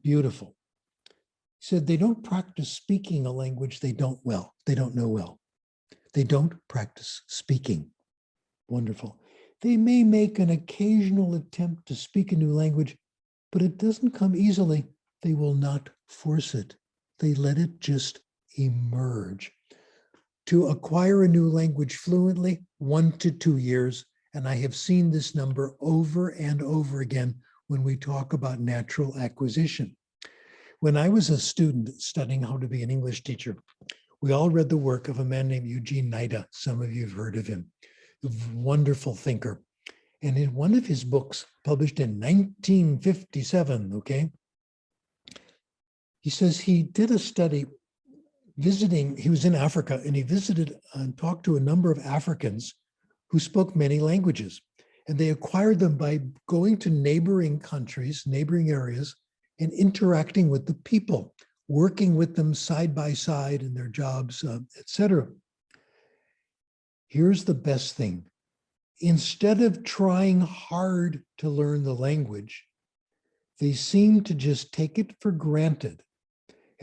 K: Beautiful. He said they don't practice speaking a language they don't know well. They don't practice speaking. Wonderful. They may make an occasional attempt to speak a new language, but it doesn't come easily. They will not force it. They let it just emerge. To acquire a new language fluently, 1 to 2 years, and I have seen this number over and over again when we talk about natural acquisition. When I was a student studying how to be an English teacher, we all read the work of a man named Eugene Nida. Some of you have heard of him, a wonderful thinker. And in one of his books, published in 1957, okay, he says he did a study visiting, he was in Africa, and he visited and talked to a number of Africans who spoke many languages. And they acquired them by going to neighboring countries, neighboring areas, and interacting with the people, working with them side by side in their jobs, etc. Here's the best thing. Instead of trying hard to learn the language, they seemed to just take it for granted.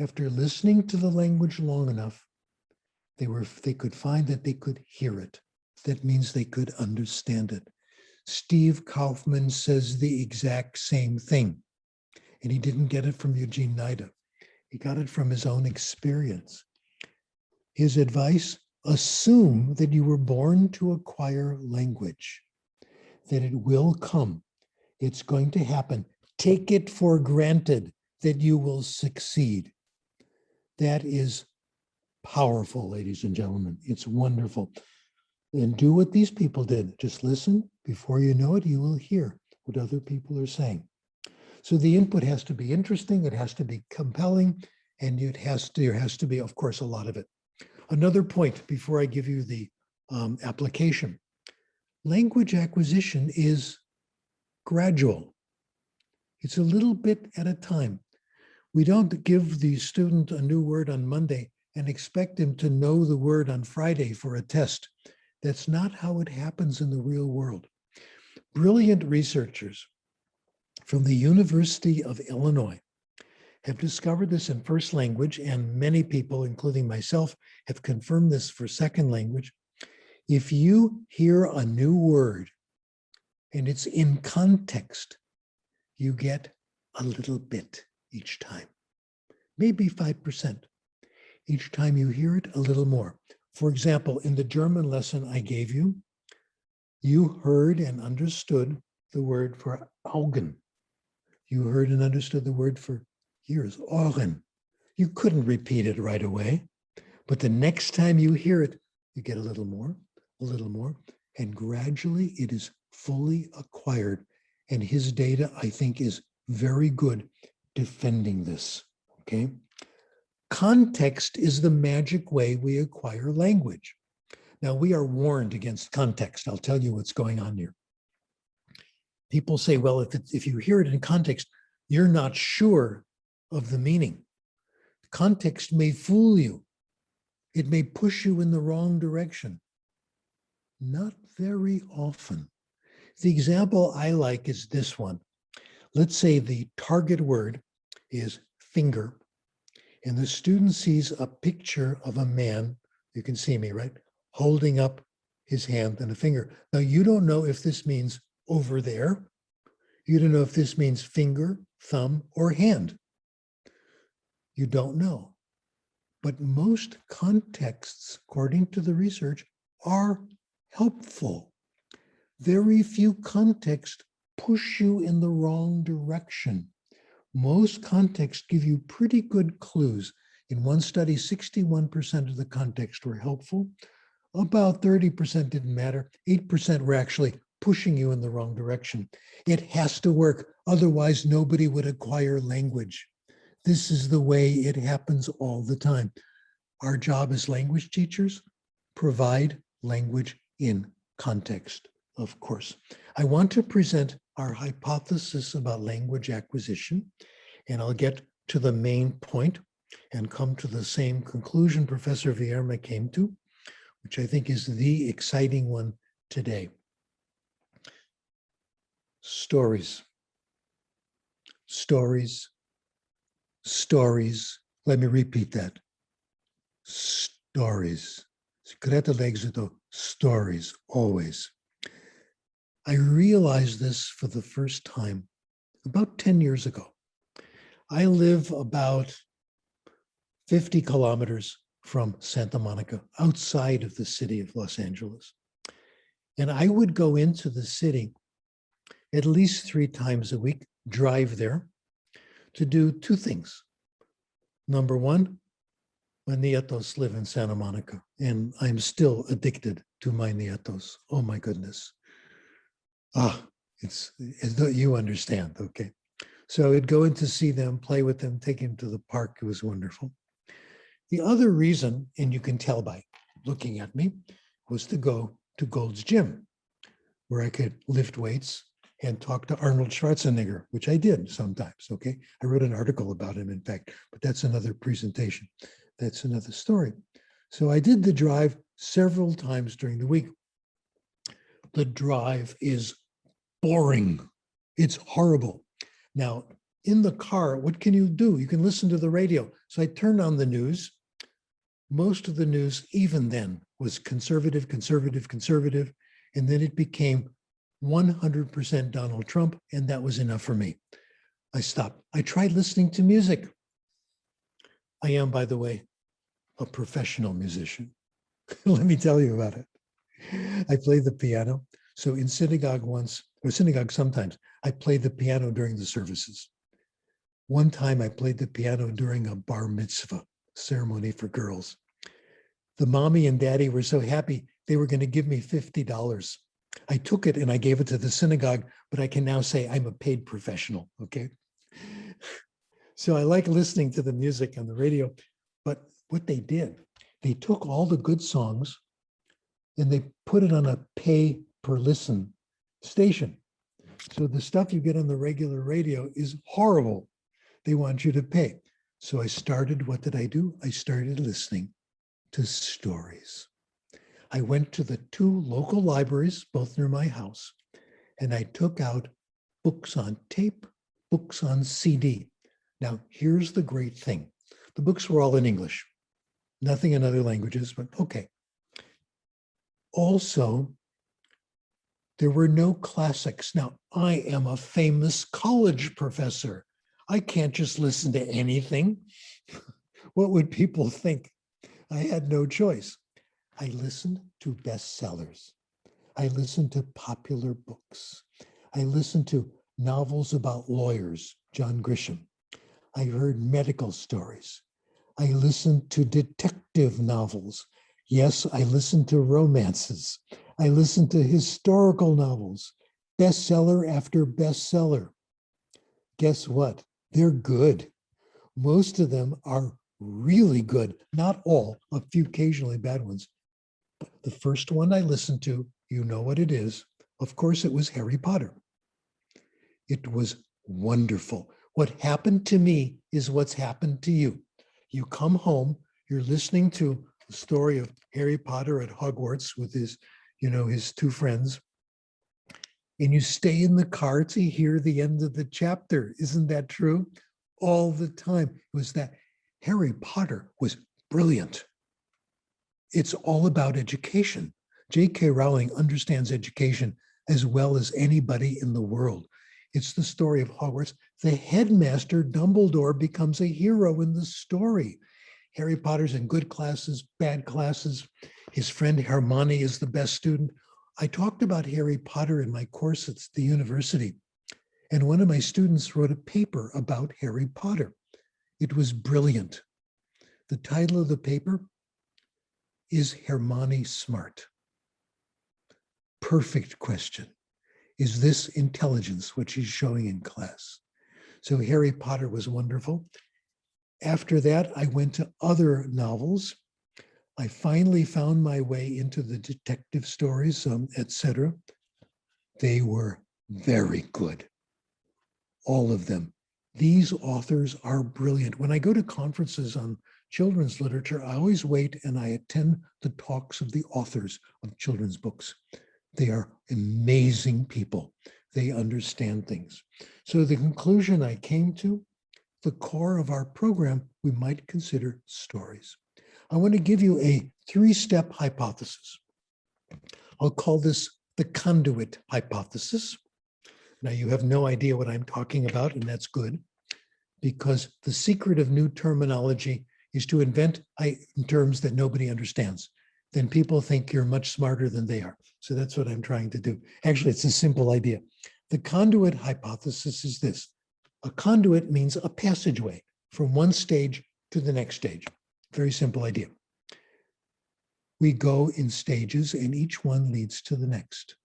K: After listening to the language long enough, they could find that they could hear it. That means they could understand it. Steve Kaufman says the exact same thing. And he didn't get it from Eugene Nida. He got it from his own experience. His advice, assume that you were born to acquire language, that it will come. It's going to happen. Take it for granted that you will succeed. That is powerful, ladies and gentlemen. It's wonderful. And do what these people did. Just listen. Before you know it, you will hear what other people are saying. So the input has to be interesting, it has to be compelling, and there has to be, of course, a lot of it. Another point before I give you the application. Language acquisition is gradual. It's a little bit at a time. We don't give the student a new word on Monday and expect him to know the word on Friday for a test. That's not how it happens in the real world. Brilliant researchers from the University of Illinois have discovered this in first language, and many people, including myself, have confirmed this for second language. If you hear a new word and it's in context, you get a little bit each time, maybe 5%. Each time you hear it, a little more. For example, in the German lesson I gave you, you heard and understood the word for Augen. You heard and understood the word for ears, Ohren. You couldn't repeat it right away, but the next time you hear it, you get a little more, and gradually it is fully acquired. And his data, I think, is very good defending this, okay? Context is the magic way we acquire language. Now, we are warned against context. I'll tell you what's going on here. People say, well, if you hear it in context, you're not sure of the meaning. Context may fool you. It may push you in the wrong direction. Not very often. The example I like is this one. Let's say the target word is finger, and the student sees a picture of a man, you can see me, right? Holding up his hand and a finger. Now, you don't know if this means over there. You don't know if this means finger, thumb, or hand. You don't know. But most contexts, according to the research, are helpful. Very few contexts push you in the wrong direction. Most contexts give you pretty good clues. In one study, 61% of the context were helpful. About 30% didn't matter. 8% were actually pushing you in the wrong direction. It has to work. Otherwise, nobody would acquire language. This is the way it happens all the time. Our job as language teachers, provide language in context, of course. I want to present our hypothesis about language acquisition, and I'll get to the main point and come to the same conclusion Professor Vierma came to, which I think is the exciting one today. Stories. Stories. Stories. Let me repeat that. Stories. Secreto de éxito, stories, always. I realized this for the first time about 10 years ago. I live about 50 kilometers from Santa Monica, outside of the city of Los Angeles. And I would go into the city at least 3 times a week, drive there to do 2 things. Number one, my nietos live in Santa Monica, and I'm still addicted to my nietos. Oh my goodness. It's you understand, okay? So I'd go in to see them, play with them, take them to the park. It was wonderful. The other reason, and you can tell by looking at me, was to go to Gold's Gym, where I could lift weights and talk to Arnold Schwarzenegger, which I did sometimes, okay? I wrote an article about him, in fact, but that's another presentation. That's another story. So I did the drive several times during the week. The drive is boring. It's horrible. Now, in the car, what can you do? You can listen to the radio. So I turned on the news. Most of the news, even then, was conservative, conservative, conservative. And then it became 100% Donald Trump, and that was enough for me. I stopped. I tried listening to music. I am, by the way, a professional musician. Let me tell you about it. I play the piano. So in synagogue once, or synagogue sometimes, I played the piano during the services. One time I played the piano during a bar mitzvah ceremony for girls. The mommy and daddy were so happy, they were going to give me $50. I took it and I gave it to the synagogue, but I can now say I'm a paid professional, okay? So I like listening to the music on the radio, but what they did, they took all the good songs and they put it on a pay per listen station. So the stuff you get on the regular radio is horrible. They want you to pay. So I started, what did I do? I started listening to stories. I went to the 2 local libraries, both near my house, and I took out books on tape, books on CD. Now, here's the great thing. The books were all in English, nothing in other languages, but okay. Also, there were no classics. Now, I am a famous college professor. I can't just listen to anything. What would people think? I had no choice. I listened to bestsellers. I listened to popular books. I listened to novels about lawyers, John Grisham. I heard medical stories. I listened to detective novels. Yes, I listened to romances. I listened to historical novels, bestseller after bestseller. Guess what? They're good. Most of them are really good. Not all, a few occasionally bad ones. But the first one I listened to, you know what it is. Of course, it was Harry Potter. It was wonderful. What happened to me is what's happened to you. You come home, you're listening to the story of Harry Potter at Hogwarts with his 2 friends, and you stay in the car to hear the end of the chapter. Isn't that true? All the time. It was that Harry Potter was brilliant. It's all about education. J.K. Rowling understands education as well as anybody in the world. It's the story of Hogwarts. The headmaster, Dumbledore, becomes a hero in the story. Harry Potter's in good classes, bad classes. His friend Hermione is the best student. I talked about Harry Potter in my course at the university, and one of my students wrote a paper about Harry Potter. It was brilliant. The title of the paper is Hermione Smart? Perfect question. Is this intelligence, what she's showing in class? So Harry Potter was wonderful. After that, I went to other novels. I finally found my way into the detective stories, etc. They were very good. All of them. These authors are brilliant. When I go to conferences on children's literature, I always wait and I attend the talks of the authors of children's books. They are amazing people. They understand things. So the conclusion I came to, the core of our program, we might consider stories. I want to give you a 3-step hypothesis. I'll call this the conduit hypothesis. Now you have no idea what I'm talking about, and that's good, because the secret of new terminology is to invent terms that nobody understands. Then people think you're much smarter than they are. So that's what I'm trying to do. Actually, it's a simple idea. The conduit hypothesis is this. A conduit means a passageway from one stage to the next stage. Very simple idea. We go in stages and each one leads to the next.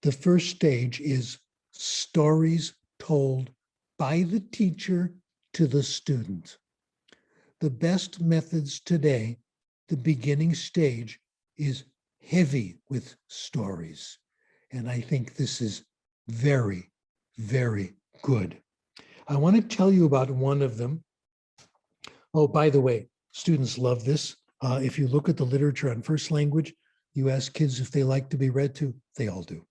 K: The first stage is stories told by the teacher to the student. The best methods today, the beginning stage, is heavy with stories. And I think this is very, very good. I want to tell you about one of them. Oh, by the way, students love this. If you look at the literature on first language, you ask kids if they like to be read to, they all do.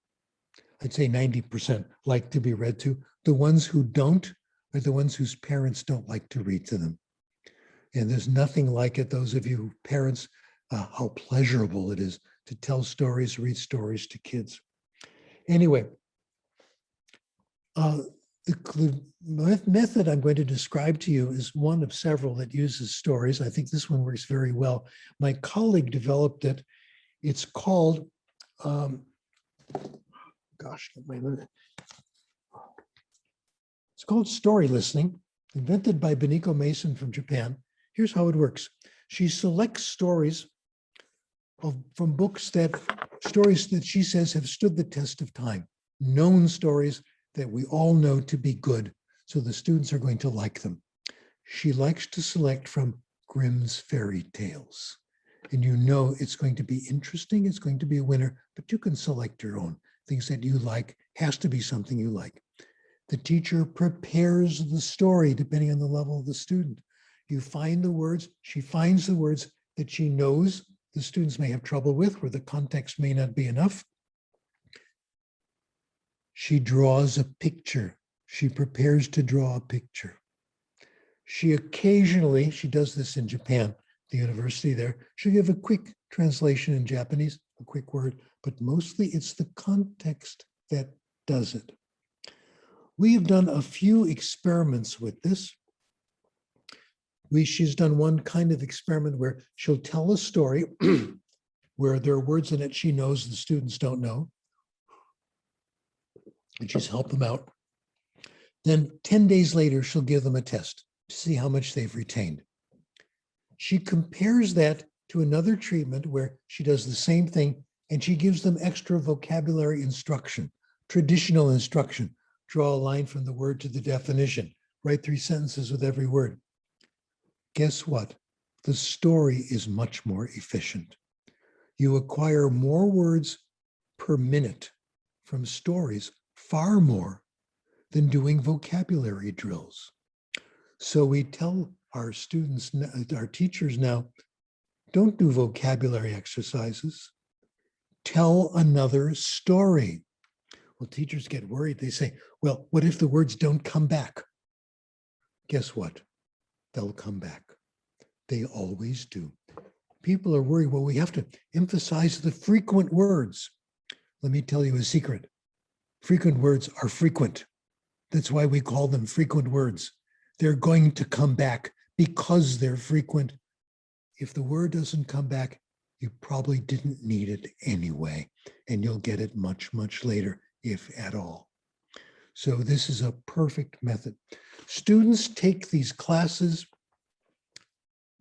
K: I'd say 90% like to be read to. The ones who don't are the ones whose parents don't like to read to them. And there's nothing like it, those of you parents, how pleasurable it is to tell stories, read stories to kids. Anyway, the method I'm going to describe to you is one of several that uses stories. I think this one works very well. My colleague developed it. It's called, it's called story listening, invented by Beniko Mason from Japan. Here's how it works. She selects stories from books stories that she says have stood the test of time, known stories that we all know to be good, so the students are going to like them. She likes to select from Grimm's fairy tales. And you know it's going to be interesting, it's going to be a winner, but you can select your own. Things that you like, has to be something you like. The teacher prepares the story depending on the level of the student. You find the words, she finds the words that she knows the students may have trouble with, where the context may not be enough. She draws a picture. She prepares to draw a picture. She occasionally, she does this in Japan, the university there, she'll give a quick translation in Japanese, a quick word, but mostly it's the context that does it. We have done a few experiments with this. She's done one kind of experiment where she'll tell a story where there are words in it she knows the students don't know, and she's helped them out. Then 10 days later, she'll give them a test to see how much they've retained. She compares that to another treatment where she does the same thing and she gives them extra vocabulary instruction, traditional instruction. Draw a line from the word to the definition, write 3 sentences with every word. Guess what? The story is much more efficient. You acquire more words per minute from stories, far more than doing vocabulary drills. So we tell our students, our teachers now, don't do vocabulary exercises. Tell another story. Well, teachers get worried. They say, well, what if the words don't come back? Guess what? They'll come back. They always do. People are worried, well, we have to emphasize the frequent words. Let me tell you a secret. Frequent words are frequent. That's why we call them frequent words. They're going to come back because they're frequent. If the word doesn't come back, you probably didn't need it anyway, and you'll get it much, much later, if at all. So this is a perfect method. Students take these classes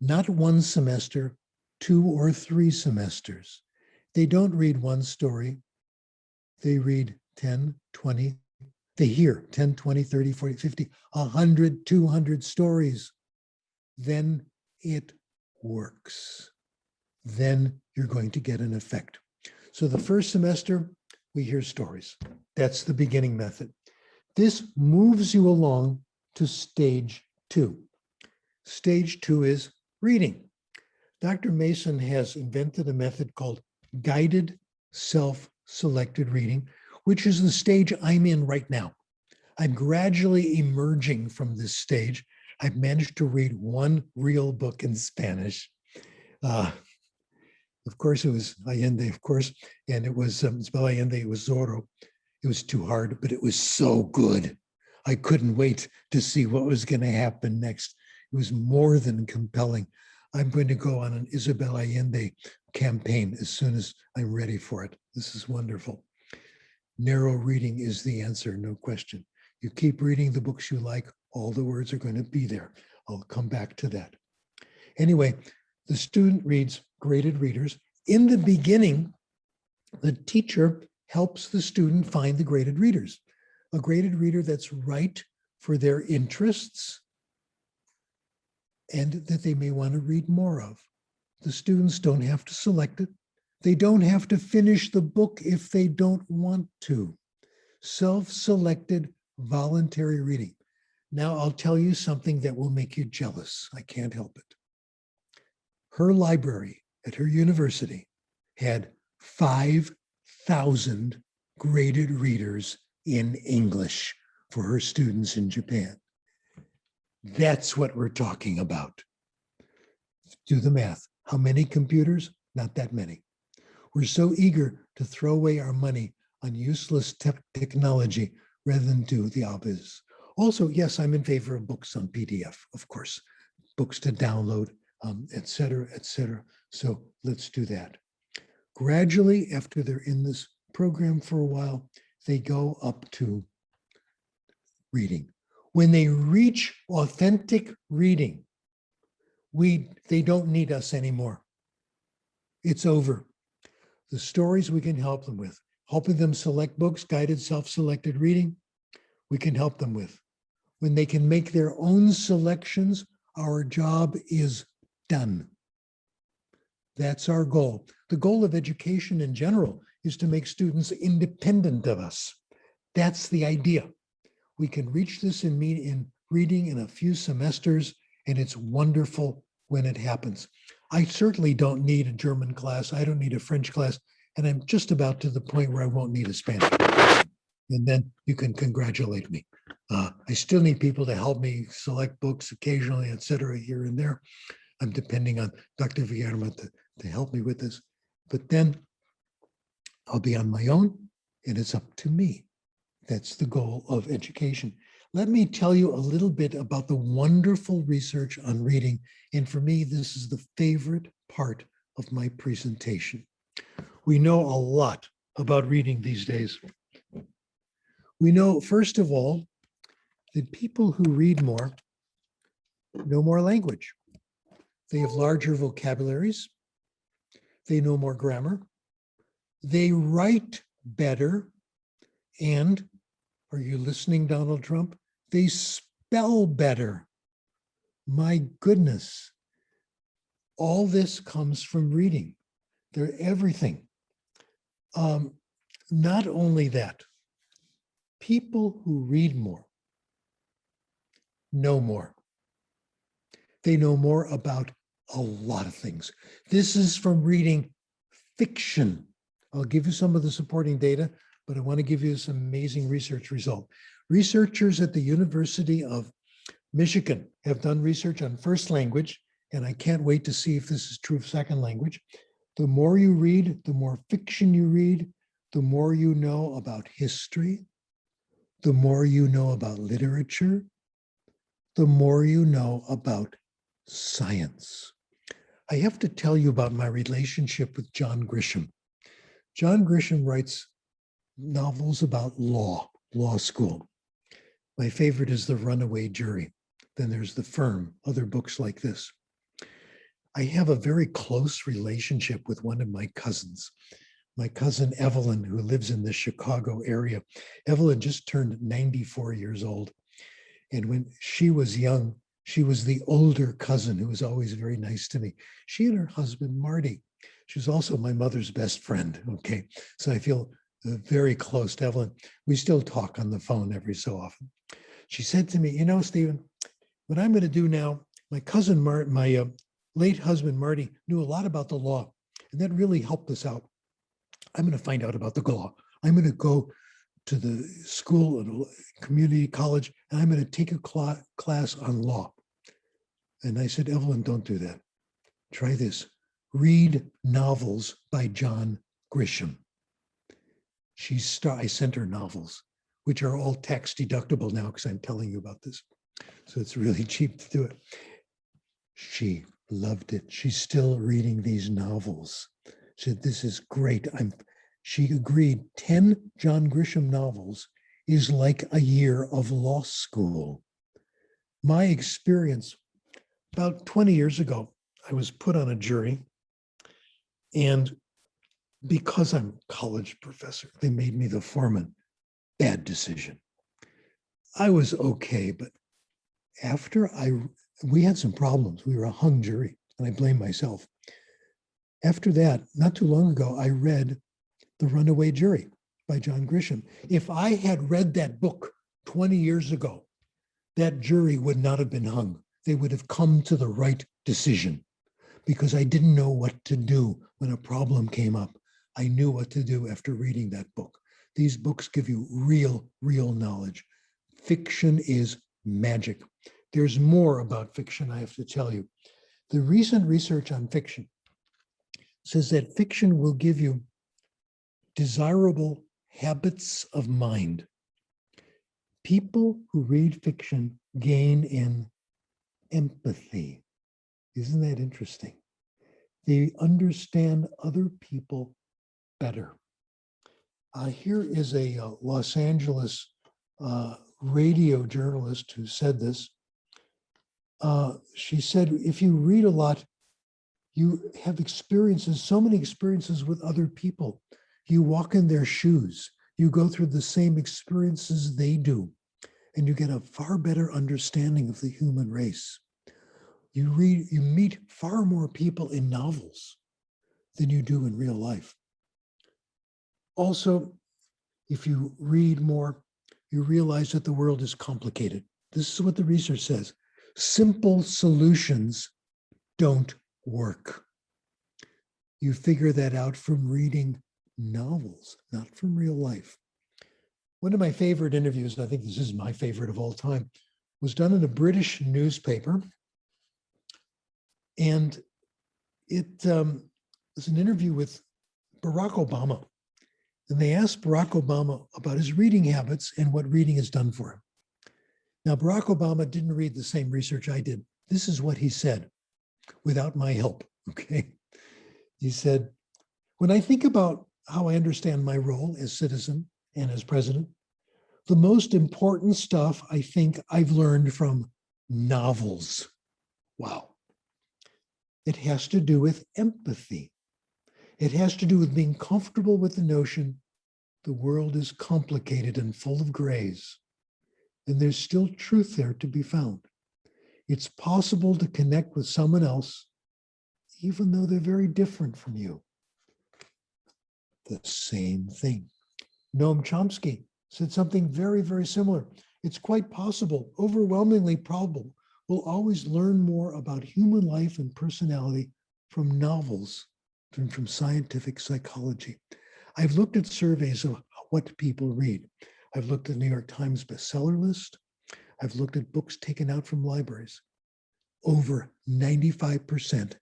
K: not one semester, 2 or 3 semesters. They don't read one story. They read 10, 20, they hear 10, 20, 30, 40, 50, 100, 200 stories. Then it works. then you're going to get an effect. So the first semester, we hear stories. That's the beginning method. This moves you along to stage 2. Stage 2 is reading. Dr. Mason has invented a method called guided self-selected reading, which is the stage I'm in right now. I'm gradually emerging from this stage. I've managed to read one real book in Spanish. Of course, it was Allende, of course, and it was spelled Allende, it was Zorro. It was too hard, but it was so good. I couldn't wait to see what was going to happen next. It was more than compelling. I'm going to go on an Isabel Allende campaign as soon as I'm ready for it. This is wonderful. Narrow reading is the answer, no question. You keep reading the books you like, all the words are going to be there. I'll come back to that. Anyway, the student reads graded readers. In the beginning, the teacher helps the student find the graded readers. A graded reader that's right for their interests and that they may want to read more of. The students don't have to select it. They don't have to finish the book if they don't want to. Self-selected voluntary reading. Now I'll tell you something that will make you jealous. I can't help it. Her library at her university had 5,000 graded readers in English for her students in Japan. That's what we're talking about. Do the math. How many computers? Not that many. We're so eager to throw away our money on useless technology rather than do the obvious. Also, yes, I'm in favor of books on PDF, of course, books to download, et cetera, et cetera. So let's do that. Gradually, after they're in this program for a while, they go up to reading. When they reach authentic reading, they don't need us anymore. It's over. The stories we can help them with, helping them select books, guided self-selected reading, we can help them with. When they can make their own selections, our job is done. That's our goal. The goal of education in general is to make students independent of us. That's the idea. We can reach this in reading in a few semesters, and it's wonderful when it happens. I certainly don't need a German class. I don't need a French class, and I'm just about to the point where I won't need a Spanish class. And then you can congratulate me. I still need people to help me select books occasionally, et cetera, here and there. I'm depending on Dr. Villarma to help me with this. But then I'll be on my own, and it's up to me. That's the goal of education. Let me tell you a little bit about the wonderful research on reading. And for me, this is the favorite part of my presentation. We know a lot about reading these days. We know, first of all, that people who read more know more language. They have larger vocabularies. They know more grammar. They write better. And, are you listening, Donald Trump? They spell better. My goodness. All this comes from reading. They're everything. Not only that, people who read more know more. They know more about a lot of things. This is from reading fiction. I'll give you some of the supporting data, but I want to give you this amazing research result. Researchers at the University of Michigan have done research on first language, and I can't wait to see if this is true of second language. The more you read, the more fiction you read, the more you know about history, the more you know about literature, the more you know about science. I have to tell you about my relationship with John Grisham. John Grisham writes novels about law school. My favorite is The Runaway Jury. Then there's The Firm, other books like this. I have a very close relationship with one of my cousins. My cousin Evelyn, who lives in the Chicago area. Evelyn just turned 94 years old. And when she was young, she was the older cousin who was always very nice to me. She and her husband, Marty, She's also my mother's best friend. Okay. So I feel very close to Evelyn. We still talk on the phone every so often. She said to me, you know, Stephen, what I'm going to do now, my cousin, my late husband, Marty, knew a lot about the law, and that really helped us out. I'm going to find out about the law. I'm going to go to the school and community college, and I'm going to take a class on law. And I said, Evelyn, don't do that. Try this. Read novels by John Grisham. I sent her novels, which are all tax deductible now because I'm telling you about this. So it's really cheap to do it. She loved it. She's still reading these novels. She said, this is great. She agreed 10 John Grisham novels is like a year of law school. My experience, about 20 years ago, I was put on a jury, and because I'm a college professor, they made me the foreman. Bad decision. I was okay, but after we had some problems. We were a hung jury, and I blame myself. After that, not too long ago, I read The Runaway Jury by John Grisham. If I had read that book 20 years ago, that jury would not have been hung. They would have come to the right decision because I didn't know what to do when a problem came up. I knew what to do after reading that book. These books give you real knowledge. Fiction is magic. There's more about fiction I have to tell you. The recent research on fiction says that fiction will give you desirable habits of mind. People who read fiction gain in empathy. Isn't that interesting? They understand other people better. Here is a Los Angeles radio journalist who said this. She said, if you read a lot, you have experiences, so many experiences with other people. You walk in their shoes. You go through the same experiences they do, and you get a far better understanding of the human race. You meet far more people in novels than you do in real life. Also, if you read more, you realize that the world is complicated. This is what the research says. Simple solutions don't work. You figure that out from reading novels, not from real life. One of my favorite interviews, I think this is my favorite of all time, was done in a British newspaper. And it was an interview with Barack Obama. And they asked Barack Obama about his reading habits and what reading has done for him. Now, Barack Obama didn't read the same research I did. This is what he said, without my help, okay? He said, when I think about how I understand my role as citizen and as president, the most important stuff I think I've learned from novels. Wow. It has to do with empathy. It has to do with being comfortable with the notion the world is complicated and full of grays, and there's still truth there to be found. It's possible to connect with someone else, even though they're very different from you. The same thing. Noam Chomsky said something very similar. It's quite possible, overwhelmingly probable, we'll always learn more about human life and personality from novels than from scientific psychology. I've looked at surveys of what people read. I've looked at the New York Times bestseller list. I've looked at books taken out from libraries. Over 95%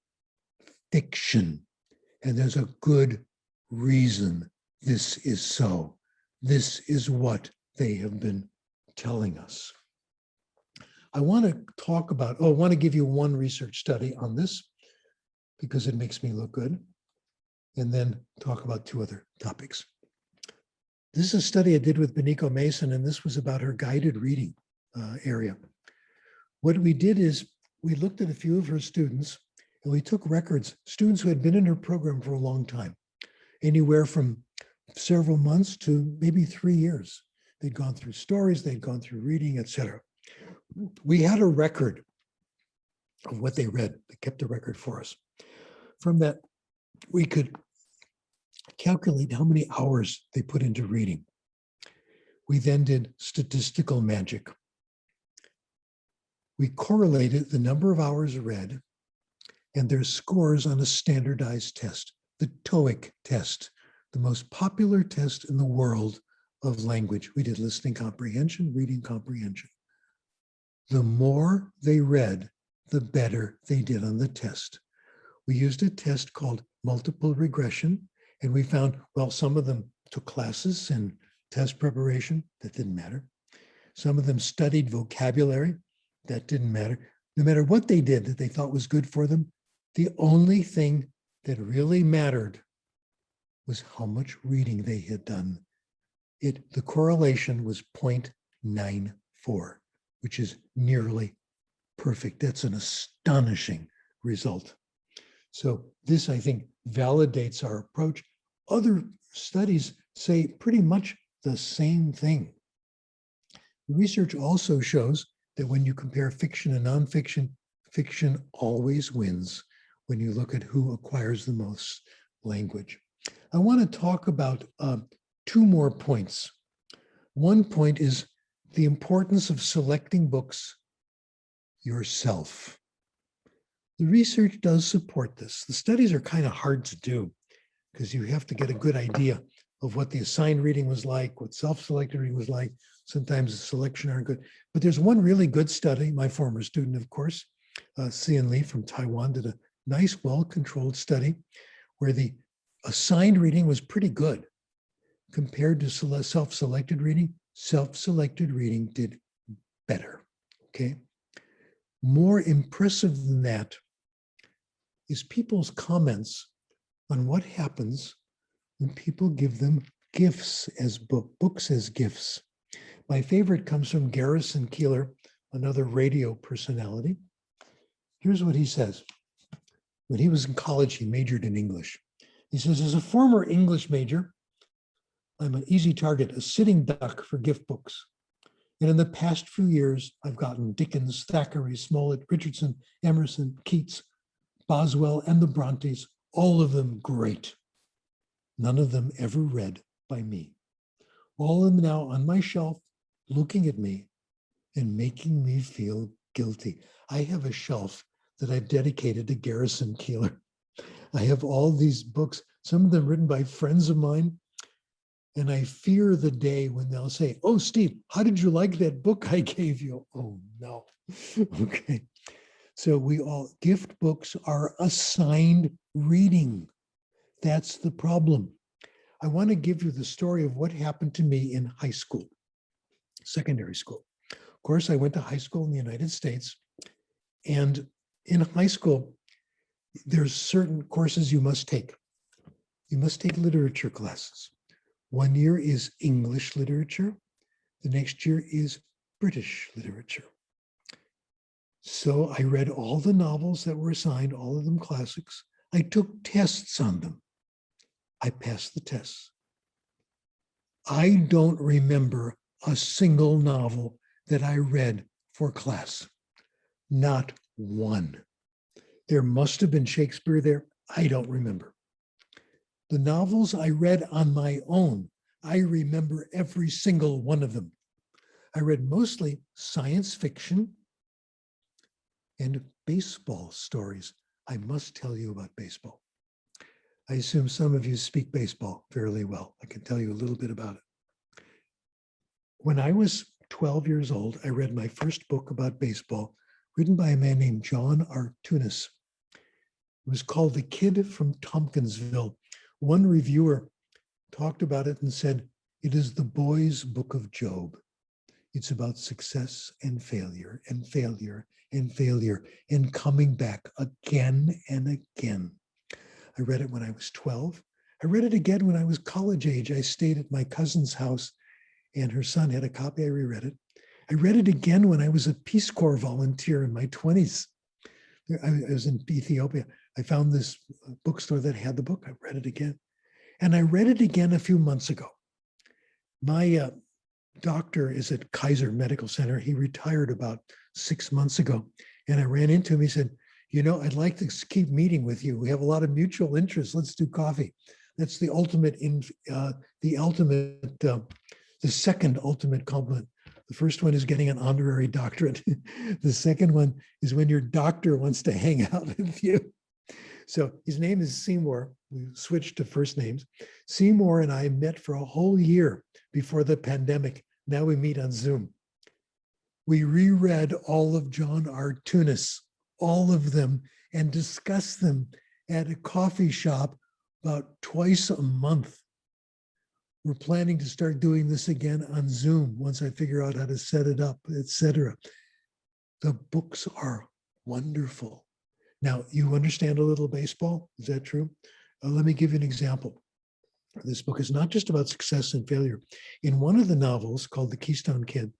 K: fiction. And there's a good reason this is so. This is what they have been telling us. I want to talk about, I want to give you one research study on this because it makes me look good, and then talk about two other topics. This is a study I did with Beniko Mason, and this was about her guided reading area. What we did is we looked at a few of her students, and we took records, students who had been in her program for a long time, anywhere from several months to maybe 3 years. They'd gone through stories, they'd gone through reading, etc. We had a record of what they read. They kept a record for us. From that we could calculate how many hours they put into reading. We then did statistical magic. We correlated the number of hours read and their scores on a standardized test, the TOEIC test, the most popular test in the world of language. We did listening comprehension, reading comprehension. The more they read, the better they did on the test. We used a test called multiple regression, and we found, well, some of them took classes in test preparation. That didn't matter. Some of them studied vocabulary. That didn't matter. No matter what they did that they thought was good for them, the only thing that really mattered was how much reading they had done. The correlation was 0.94, which is nearly perfect. That's an astonishing result. So this, I think, validates our approach. Other studies say pretty much the same thing. The research also shows that when you compare fiction and nonfiction, fiction always wins when you look at who acquires the most language. I want to talk about two more points. One point is the importance of selecting books yourself. The research does support this. The studies are kind of hard to do because you have to get a good idea of what the assigned reading was like, what self-selected reading was like. Sometimes the selection aren't good. But there's one really good study, my former student, of course, Sian Lee from Taiwan, did a nice, well-controlled study where the assigned reading was pretty good compared to self-selected reading. Self-selected reading did better, okay? More impressive than that is people's comments on what happens when people give them gifts as books as gifts. My favorite comes from Garrison Keillor, another radio personality. Here's what he says. When he was in college, he majored in English. He says, as a former English major, I'm an easy target, a sitting duck for gift books. And in the past few years, I've gotten Dickens, Thackeray, Smollett, Richardson, Emerson, Keats, Boswell, and the Brontes, all of them great. None of them ever read by me. All of them now on my shelf, looking at me and making me feel guilty. I have a shelf that I've dedicated to Garrison Keillor. I have all these books, some of them written by friends of mine, and I fear the day when they'll say, oh, Steve, how did you like that book I gave you? Oh, no. Okay. So gift books are assigned reading. That's the problem. I want to give you the story of what happened to me in high school, secondary school. Of course, I went to high school in the United States, and in high school, there's certain courses you must take. You must take literature classes. 1 year is English literature. The next year is British literature. So I read all the novels that were assigned, all of them classics. I took tests on them. I passed the tests. I don't remember a single novel that I read for class. Not one. There must have been Shakespeare there. I don't remember. The novels I read on my own, I remember every single one of them. I read mostly science fiction and baseball stories. I must tell you about baseball. I assume some of you speak baseball fairly well. I can tell you a little bit about it. When I was 12 years old, I read my first book about baseball, written by a man named John Artunis. It was called The Kid from Tompkinsville. One reviewer talked about it and said, it is the boy's book of Job. It's about success and failure and failure and failure and coming back again and again. I read it when I was 12. I read it again when I was college age. I stayed at my cousin's house and her son had a copy. I reread it. I read it again when I was a Peace Corps volunteer in my 20s. I was in Ethiopia. I found this bookstore that had the book. I read it again. And I read it again a few months ago. My doctor is at Kaiser Medical Center. He retired about 6 months ago. And I ran into him. He said, you know, I'd like to keep meeting with you. We have a lot of mutual interests. Let's do coffee. That's the ultimate, the second ultimate compliment. The first one is getting an honorary doctorate. The second one is when your doctor wants to hang out with you. So his name is Seymour. We switched to first names. Seymour and I met for a whole year before the pandemic. Now we meet on Zoom. We reread all of John R. Tunis, all of them, and discussed them at a coffee shop about twice a month. We're planning to start doing this again on Zoom once I figure out how to set it up, etc. The books are wonderful. Now, you understand a little baseball? Is that true? Let me give you an example. This book is not just about success and failure. In one of the novels called The Keystone Kid,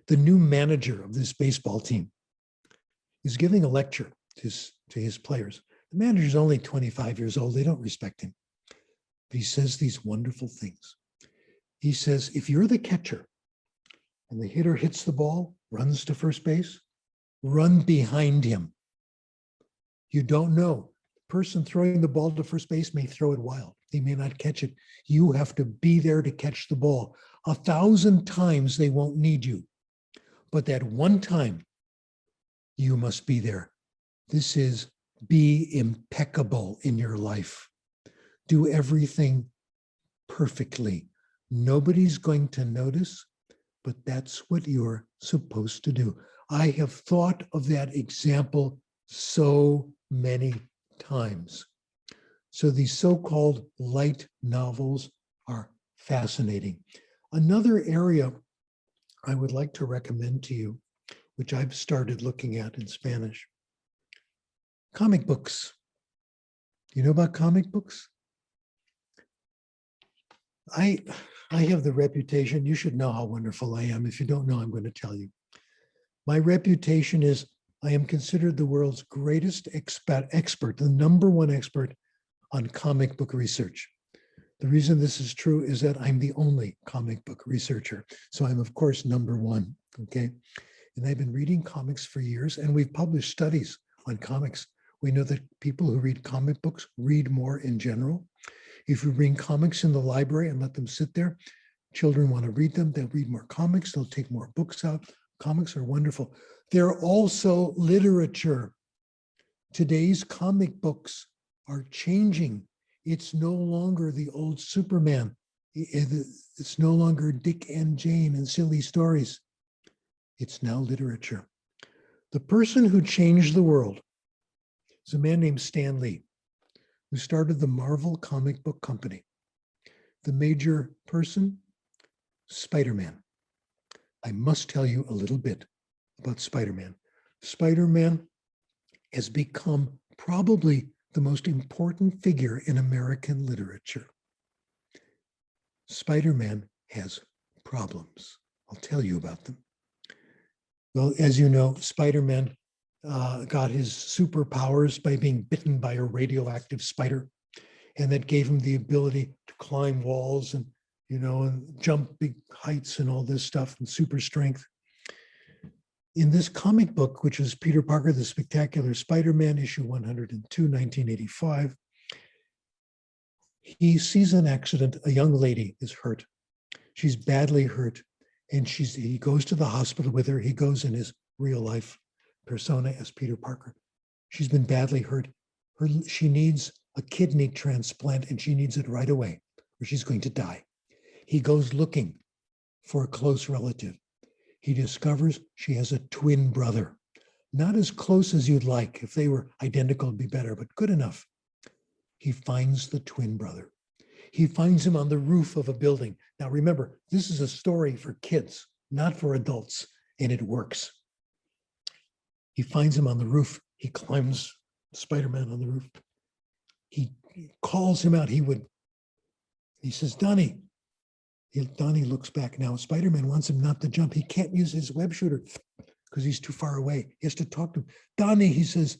K: the new manager of this baseball team is giving a lecture to his players. The manager's only 25 years old. They don't respect him. But he says these wonderful things. He says, if you're the catcher and the hitter hits the ball, runs to first base, run behind him. You don't know. The person throwing the ball to first base may throw it wild. He may not catch it. You have to be there to catch the ball. 1,000 times they won't need you. But that one time, you must be there. This is be impeccable in your life. Do everything perfectly. Nobody's going to notice, but that's what you're supposed to do. I have thought of that example so many times. So these so-called light novels are fascinating. Another area I would like to recommend to you, which I've started looking at in Spanish, comic books. You know about comic books? I have the reputation, you should know how wonderful I am. If you don't know, I'm going to tell you. My reputation is I am considered the world's greatest expert, the #1 expert on comic book research. The reason this is true is that I'm the only comic book researcher. So I'm, of course, #1, okay? And I've been reading comics for years, and we've published studies on comics. We know that people who read comic books read more in general. If you bring comics in the library and let them sit there, children want to read them, they'll read more comics, they'll take more books out. Comics are wonderful. They're also literature. Today's comic books are changing. It's no longer the old Superman. It's no longer Dick and Jane and silly stories. It's now literature. The person who changed the world is a man named Stan Lee, who started the Marvel comic book company. The major person, Spider-Man. I must tell you a little bit about Spider-Man. Spider-Man has become probably the most important figure in American literature. Spider-Man has problems. I'll tell you about them. Well, as you know, Spider-Man got his superpowers by being bitten by a radioactive spider, and that gave him the ability to climb walls and, you know, and jump big heights and all this stuff and super strength. In this comic book, which is Peter Parker, the Spectacular Spider-Man, issue 102, 1985, he sees an accident. A young lady is hurt. She's badly hurt, and he goes to the hospital with her. He goes in his real life persona as Peter Parker. She's been badly hurt. She needs a kidney transplant, and she needs it right away, or she's going to die. He goes looking for a close relative. He discovers she has a twin brother. Not as close as you'd like. If they were identical, it'd be better, but good enough. He finds the twin brother. He finds him on the roof of a building. Now remember, this is a story for kids, not for adults, and it works. He finds him on the roof. He climbs Spider-Man on the roof. He calls him out. He says, Donnie. Donnie looks back now. Spider-Man wants him not to jump. He can't use his web shooter because he's too far away. He has to talk to him. Donnie, he says,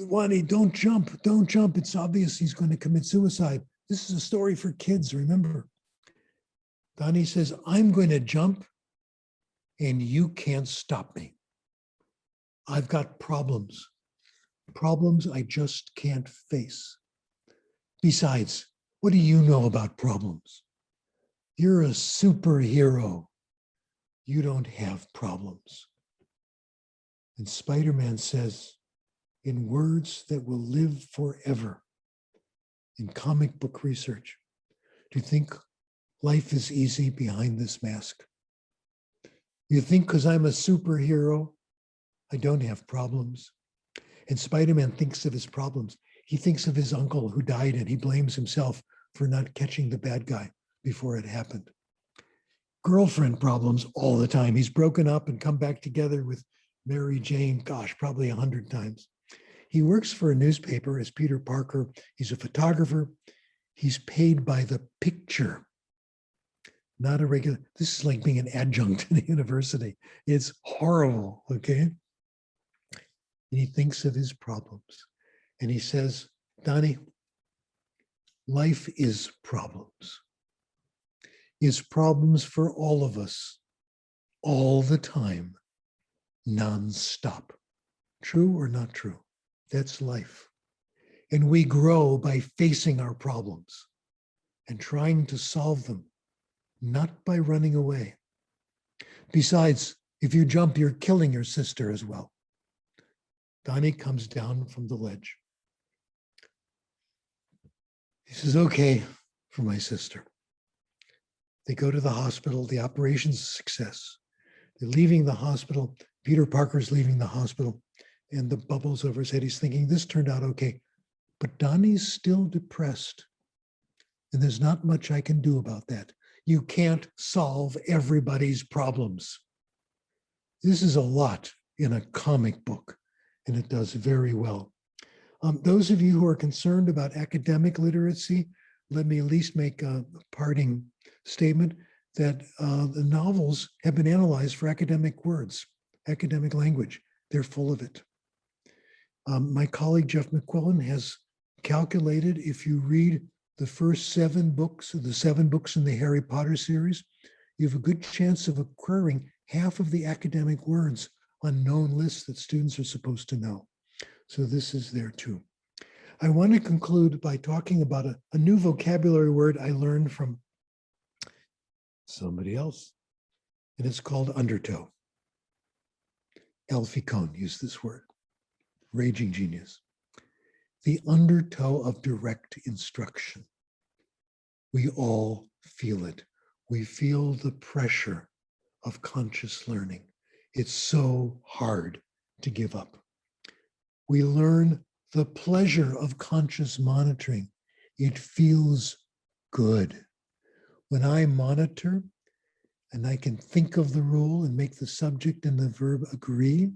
K: Donnie, don't jump. Don't jump. It's obvious he's going to commit suicide. This is a story for kids, remember. Donnie says, I'm going to jump and you can't stop me. I've got problems. Problems I just can't face. Besides, what do you know about problems? You're a superhero. You don't have problems. And Spider-Man says, in words that will live forever, in comic book research, do you think life is easy behind this mask? You think because I'm a superhero, I don't have problems? And Spider-Man thinks of his problems. He thinks of his uncle who died and he blames himself for not catching the bad guy before it happened. Girlfriend problems all the time. He's broken up and come back together with Mary Jane, gosh, probably 100 times. He works for a newspaper as Peter Parker. He's a photographer. He's paid by the picture, not a regular. This is like being an adjunct in a university. It's horrible, okay? And he thinks of his problems. And he says, Donnie, life is problems. Is problems for all of us, all the time, nonstop. True or not true? That's life. And we grow by facing our problems and trying to solve them, not by running away. Besides, if you jump, you're killing your sister as well. Donnie comes down from the ledge. He says, okay, for my sister. They go to the hospital. The operation's a success. They're leaving the hospital. Peter Parker's leaving the hospital, and the bubble's over his head. He's thinking, this turned out okay. But Donnie's still depressed, and there's not much I can do about that. You can't solve everybody's problems. This is a lot in a comic book, and it does very well. Those of you who are concerned about academic literacy, let me at least make a parting statement that the novels have been analyzed for academic words, academic language. They're full of it. My colleague Jeff McQuillan has calculated if you read the first 7 books, the 7 books in the Harry Potter series, you have a good chance of acquiring half of the academic words on known lists that students are supposed to know. So this is there too. I want to conclude by talking about a new vocabulary word I learned from somebody else, and it's called undertow. Alfie Kohn used this word, raging genius. The undertow of direct instruction. We all feel it. We feel the pressure of conscious learning. It's so hard to give up. We learn the pleasure of conscious monitoring. It feels good. When I monitor and I can think of the rule and make the subject and the verb agree,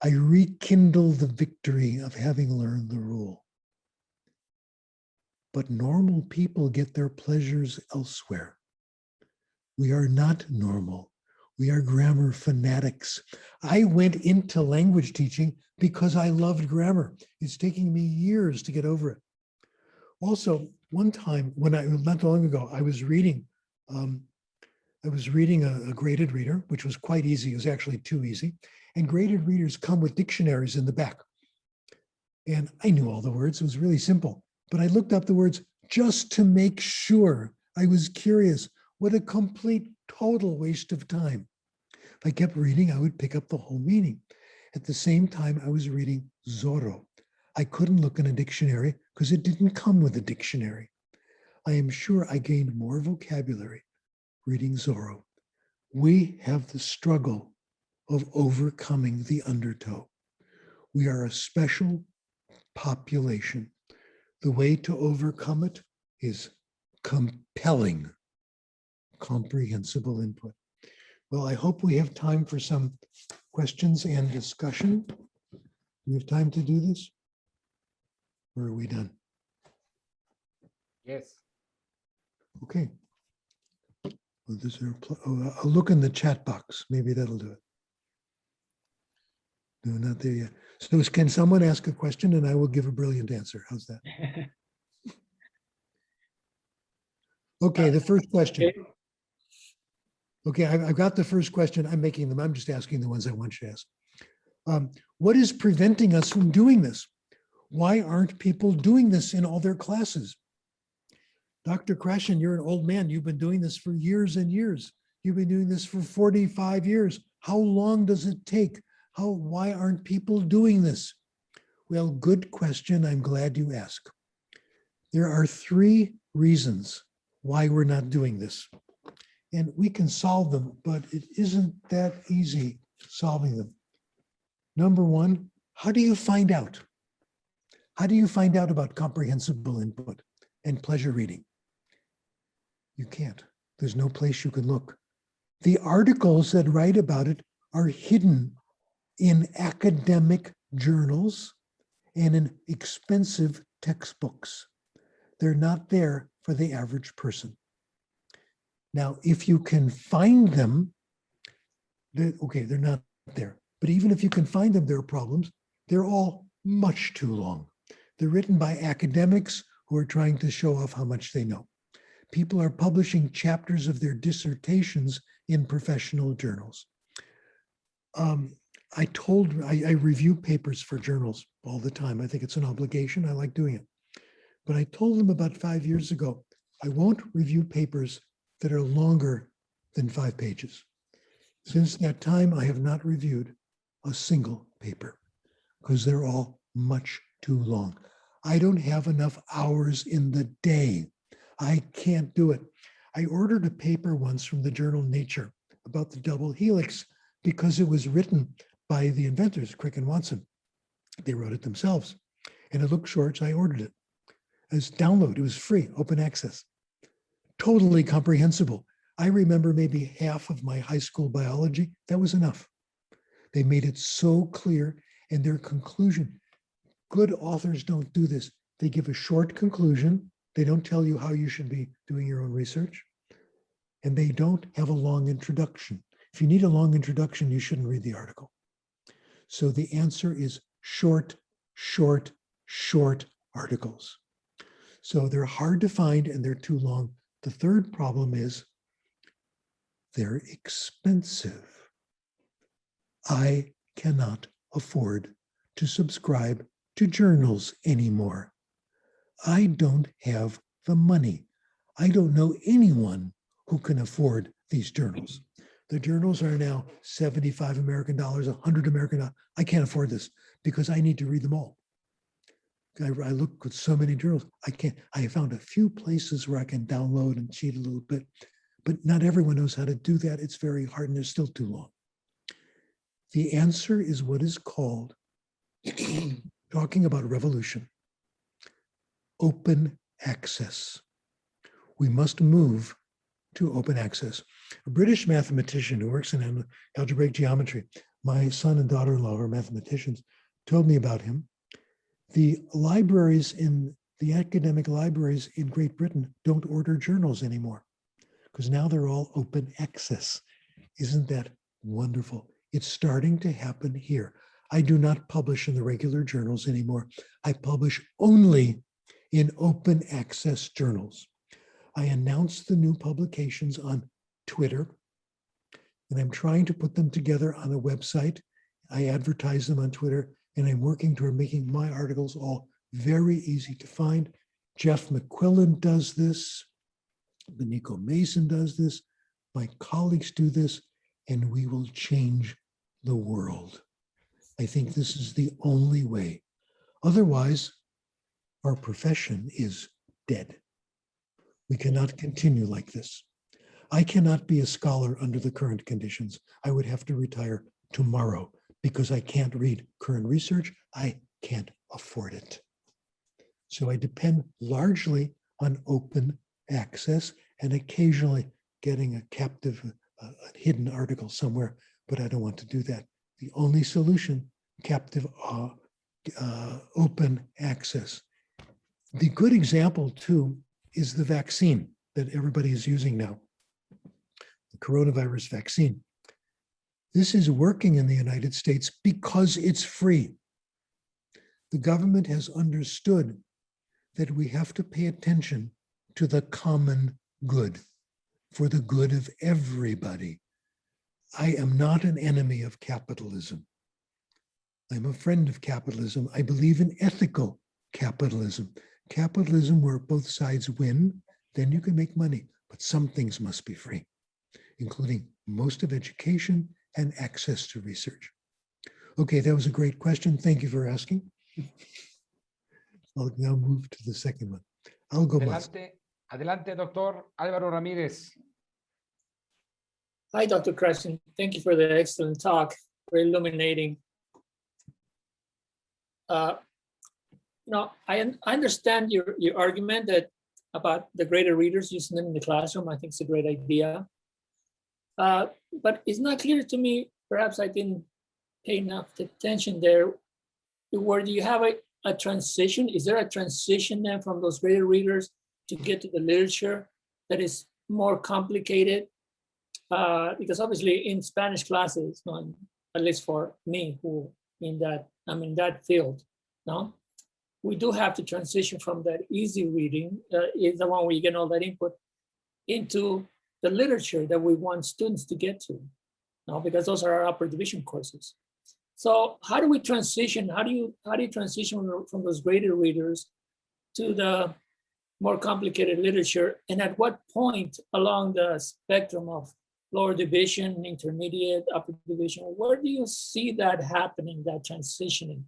K: I rekindle the victory of having learned the rule. But normal people get their pleasures elsewhere. We are not normal. We are grammar fanatics. I went into language teaching because I loved grammar. It's taking me years to get over it. Also, one time not long ago, I was reading a graded reader, which was quite easy. It was actually too easy. And graded readers come with dictionaries in the back. And I knew all the words. It was really simple. But I looked up the words just to make sure. I was curious. What a complete, total waste of time. If I kept reading, I would pick up the whole meaning. At the same time, I was reading Zorro. I couldn't look in a dictionary because it didn't come with a dictionary. I am sure I gained more vocabulary reading Zorro. We have the struggle of overcoming the undertow. We are a special population. The way to overcome it is compelling, comprehensible input. Well, I hope we have time for some questions and discussion. Do we have time to do this? Or are we done?
D: Yes.
K: Okay. Well, I'll look in the chat box. Maybe that'll do it. No, not there yet. So can someone ask a question and I will give a brilliant answer? How's that? Okay, the first question. Okay, I've got the first question. I'm just asking the ones I want you to ask. What is preventing us from doing this? Why aren't people doing this in all their classes? Dr. Krashen, you're an old man. You've been doing this for years and years. You've been doing this for 45 years. How long does it take? Why aren't people doing this? Well, good question. I'm glad you asked. There are 3 reasons why we're not doing this. And we can solve them, but it isn't that easy solving them. Number 1, how do you find out? How do you find out about comprehensible input and pleasure reading? You can't. There's no place you can look. The articles that write about it are hidden in academic journals and in expensive textbooks. They're not there for the average person. Now, if you can find them, okay, they're not there. But even if you can find them, there are problems. They're all much too long. They're written by academics who are trying to show off how much they know. People are publishing chapters of their dissertations in professional journals. I review papers for journals all the time. I think it's an obligation. I like doing it. But I told them about 5 years ago, I won't review papers that are longer than 5 pages. Since that time, I have not reviewed a single paper because they're all much too long. I don't have enough hours in the day. I can't do it. I ordered a paper once from the journal Nature about the double helix because it was written by the inventors, Crick and Watson. They wrote it themselves. And it looked short, so I ordered it. As download, it was free, open access. Totally comprehensible. I remember maybe half of my high school biology. That was enough. They made it so clear, and their conclusion, good authors don't do this. They give a short conclusion. They don't tell you how you should be doing your own research. And they don't have a long introduction. If you need a long introduction, you shouldn't read the article. So the answer is short, short, short articles. So they're hard to find and they're too long. The third problem is they're expensive. I cannot afford to subscribe to journals anymore. I don't have the money. I don't know anyone who can afford these journals. The journals are now 75 American dollars, 100 American dollars. I can't afford this because I need to read them all. I look at so many journals. I can't. I found a few places where I can download and cheat a little bit, but not everyone knows how to do that. It's very hard and they're still too long. The answer is what is called, talking about revolution, open access. We must move to open access. A British mathematician who works in algebraic geometry, my son and daughter-in-law are mathematicians, told me about him. The academic libraries in Great Britain don't order journals anymore because now they're all open access. Isn't that wonderful? It's starting to happen here. I do not publish in the regular journals anymore. I publish only in open access journals. I announce the new publications on Twitter, and I'm trying to put them together on a website. I advertise them on Twitter, and I'm working toward making my articles all very easy to find. Jeff McQuillan does this. Benico Mason does this. My colleagues do this, and we will change the world. I think this is the only way. Otherwise, our profession is dead. We cannot continue like this. I cannot be a scholar under the current conditions. I would have to retire tomorrow because I can't read current research. I can't afford it. So I depend largely on open access and occasionally getting a captive, a hidden article somewhere, but I don't want to do that. The only solution, captive open access. The good example too is the vaccine that everybody is using now, the coronavirus vaccine. This is working in the United States because it's free. The government has understood that we have to pay attention to the common good, for the good of everybody. I am not an enemy of capitalism. I'm a friend of capitalism. I believe in ethical capitalism. Capitalism where both sides win, then you can make money. But some things must be free, including most of education and access to research. Okay, that was a great question. Thank you for asking. I'll now move to the second one. Algo más.
D: Adelante, doctor Álvaro Ramírez.
E: Hi, Dr. Krashen. Thank you for the excellent talk, very illuminating. I understand your argument that about the greater readers using them in the classroom. I think it's a great idea. But it's not clear to me, perhaps I didn't pay enough attention there, where do you have a transition? Is there a transition then from those greater readers to get to the literature that is more complicated? Because obviously in Spanish classes, at least for me, who I'm in that field, no, we do have to transition from that easy reading, is the one where you get all that input, into the literature that we want students to get to, no, because those are our upper division courses. So how do we transition? How do you transition from those greater readers to the more complicated literature? And at what point along the spectrum of lower division, intermediate, upper division, where do you see that happening, that transitioning,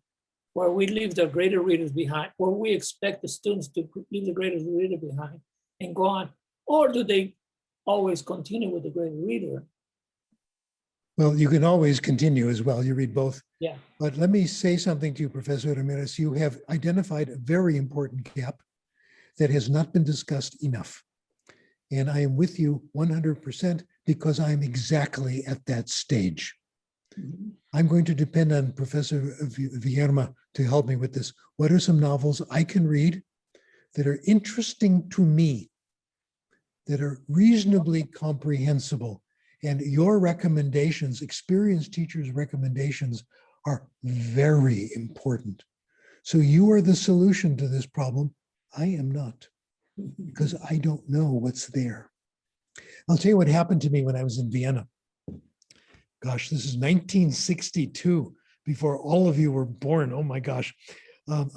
E: where we leave the greater readers behind, where we expect the students to leave the greater reader behind and go on? Or do they always continue with the greater reader?
K: Well, you can always continue as well. You read both.
E: Yeah.
K: But let me say something to you, Professor Ramirez. You have identified a very important gap that has not been discussed enough. And I am with you 100% because I'm exactly at that stage. Mm-hmm. I'm going to depend on Professor Villarma to help me with this. What are some novels I can read that are interesting to me, that are reasonably comprehensible? And your recommendations, experienced teachers' recommendations, are very important. So you are the solution to this problem. I am not, because I don't know what's there. I'll tell you what happened to me when I was in Vienna. Gosh, this is 1962, before all of you were born. Oh my gosh.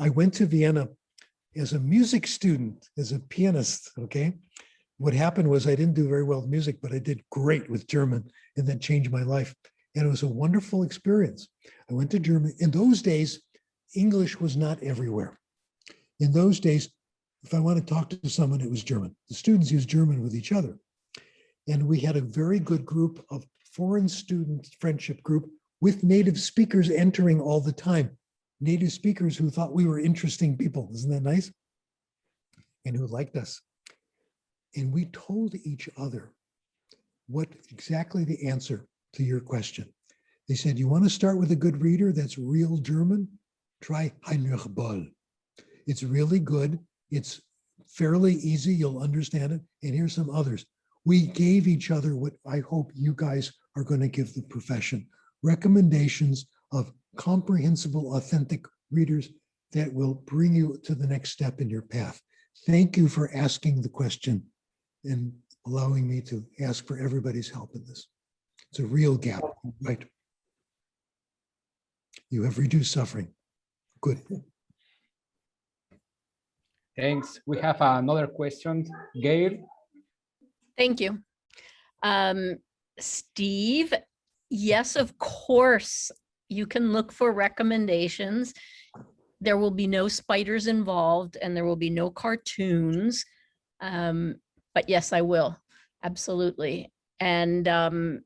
K: I went to Vienna as a music student, as a pianist, okay? What happened was I didn't do very well with music, but I did great with German, and that changed my life. And it was a wonderful experience. I went to Germany. In those days, English was not everywhere. In those days, if I want to talk to someone, it was German. The students used German with each other. And we had a very good group of foreign student friendship group with native speakers entering all the time. Native speakers who thought we were interesting people. Isn't that nice? And who liked us. And we told each other what exactly the answer to your question. They said, you want to start with a good reader that's real German? Try Heinrich Böll. It's really good. It's fairly easy. You'll understand it. And here's some others. We gave each other what I hope you guys are going to give the profession. Recommendations of comprehensible, authentic readers that will bring you to the next step in your path. Thank you for asking the question and allowing me to ask for everybody's help in this. It's a real gap, right? You have reduced suffering. Good.
D: Thanks. We have another question. Gail.
H: Thank you. Steve, yes, of course, you can look for recommendations. There will be no spiders involved and there will be no cartoons. But yes, I will. Absolutely. And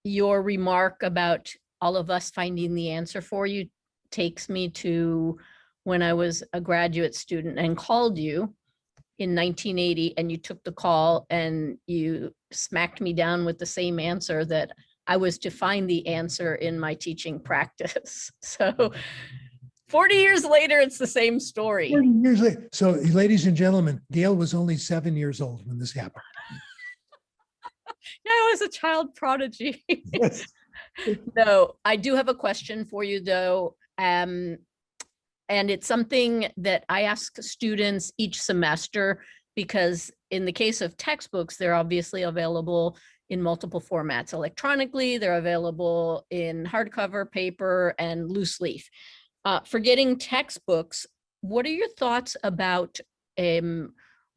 H: your remark about all of us finding the answer for you takes me to when I was a graduate student and called you in 1980, and you took the call and you smacked me down with the same answer that I was to find the answer in my teaching practice. So 40 years later, it's the same story.
K: 40 years later. So ladies and gentlemen, Gail was only 7 years old when this happened.
H: Yeah, I was a child prodigy.
K: Yes.
H: No, I do have a question for you though. And it's something that I ask students each semester, because in the case of textbooks, they're obviously available in multiple formats. Electronically, they're available in hardcover, paper, and loose leaf. Forgetting textbooks, what are your thoughts about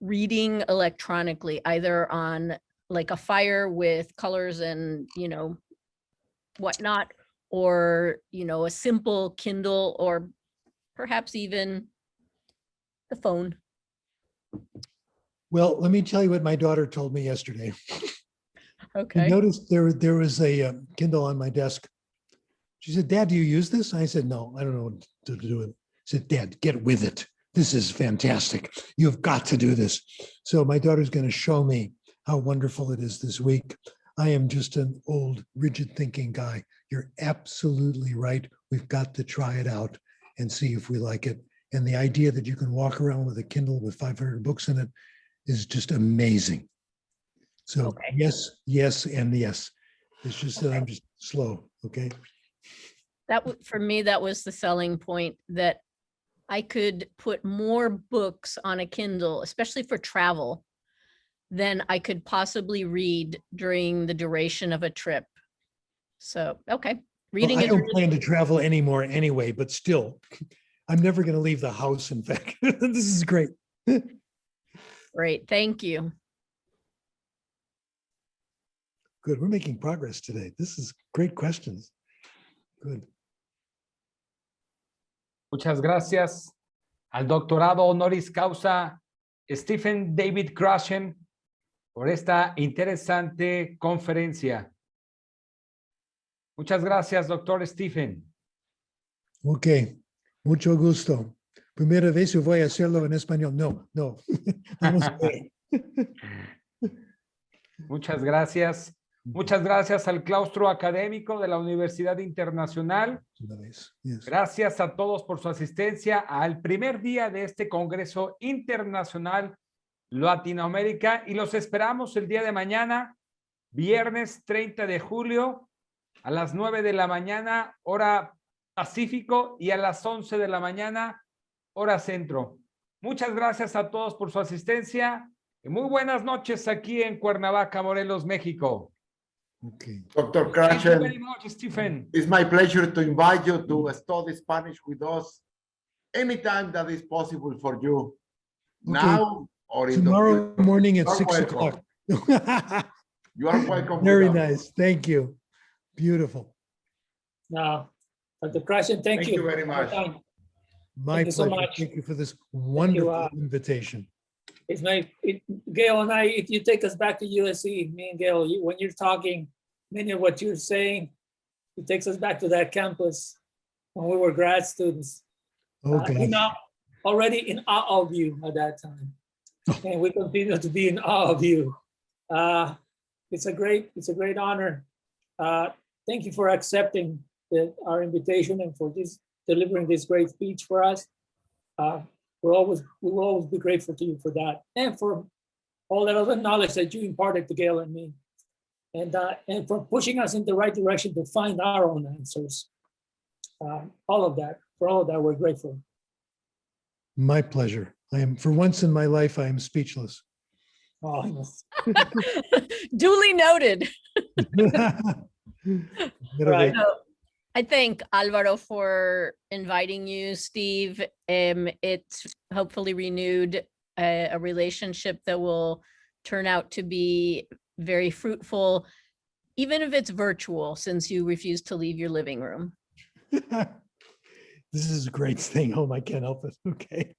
H: reading electronically, either on like a Fire with colors and, whatnot, or, a simple Kindle, or perhaps even the phone?
K: Well, let me tell you what my daughter told me yesterday. I
H: Okay.
K: noticed there was a Kindle on my desk. She said, "Dad, do you use this?" I said, "No, I don't know what to do with it." She said, "Dad, get with it. This is fantastic. You've got to do this." So my daughter's going to show me how wonderful it is this week. I am just an old, rigid thinking guy. You're absolutely right. We've got to try it out and see if we like it. And the idea that you can walk around with a Kindle with 500 books in it is just amazing. So
H: Okay.
K: yes, and yes. It's just that I'm just slow, okay?
H: For me, that was the selling point, that I could put more books on a Kindle, especially for travel, than I could possibly read during the duration of a trip. So, okay.
K: Well,
H: Reading
K: I
H: is
K: don't
H: really
K: plan to travel anymore anyway, but still, I'm never going to leave the house, in fact. This is great.
H: great. Thank you.
K: Good. We're making progress today. This is great questions. Good.
D: Muchas gracias al doctorado honoris causa Stephen David Krashen por esta interesante conferencia. Muchas gracias, doctor Stephen.
K: Ok. Mucho gusto. Primera vez yo voy a hacerlo en español. No. Vamos a ver.
D: Muchas gracias. Muchas gracias al claustro académico de la Universidad Internacional.
K: Una vez. Yes.
D: Gracias a todos por su asistencia al primer día de este Congreso Internacional Latinoamérica, y los esperamos el día de mañana, viernes 30 de julio, a las 9 de la mañana, hora Pacífico, y a las 11 de la mañana, hora Centro. Muchas gracias a todos por su asistencia y muy buenas noches aquí en Cuernavaca, Morelos, México.
K: Okay.
A: Dr.
D: Thank you very
A: Krashen,
D: much, Stephen.
A: it's my pleasure to invite you to study Spanish with us anytime that is possible for you.
K: Okay.
A: Now or in
K: Tomorrow
A: the
K: morning at
A: You're
K: 6
A: welcome.
K: o'clock.
A: You are welcome.
K: Very
A: with us.
K: nice. Thank you. Beautiful.
E: Now, Dr. Krashen, thank you.
A: very much.
K: My
E: Thank you so
K: pleasure.
E: much.
K: Thank you for this wonderful
E: you.
K: invitation.
E: It's Gail and I, if you take us back to USC, me and Gail, when you're talking, many of what you're saying, it takes us back to that campus when we were grad students.
K: Oh, gosh.
E: Already in awe of you at that time. And we continue to be in awe of you. It's a great honor. Thank you for accepting our invitation and for delivering this great speech for us. We will always be grateful to you for that, and for all that other knowledge that you imparted to Gail and me, and for pushing us in the right direction to find our own answers. All of that, we're grateful.
K: My pleasure. For once in my life, I am speechless.
E: Oh, yes.
H: Duly noted.
E: Right.
H: So, I thank Alvaro for inviting you, Steve. It's hopefully renewed a relationship that will turn out to be very fruitful, even if it's virtual, since you refuse to leave your living room.
K: This is a great thing. Oh, I can't help it. Okay.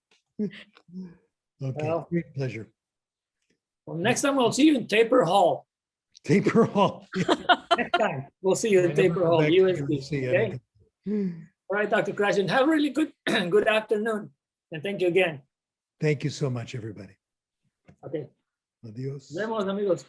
K: Okay,
E: Well,
K: great pleasure.
E: Well, next time we'll see you in Taper Hall.
K: Taper Hall.
E: Next time we'll see you in Taper Hall, USD. Okay. All right, Dr. Krashen, have a really good good afternoon, and thank you again.
K: Thank you so much, everybody.
E: Okay.
K: Adios.
E: Nos vemos, amigos.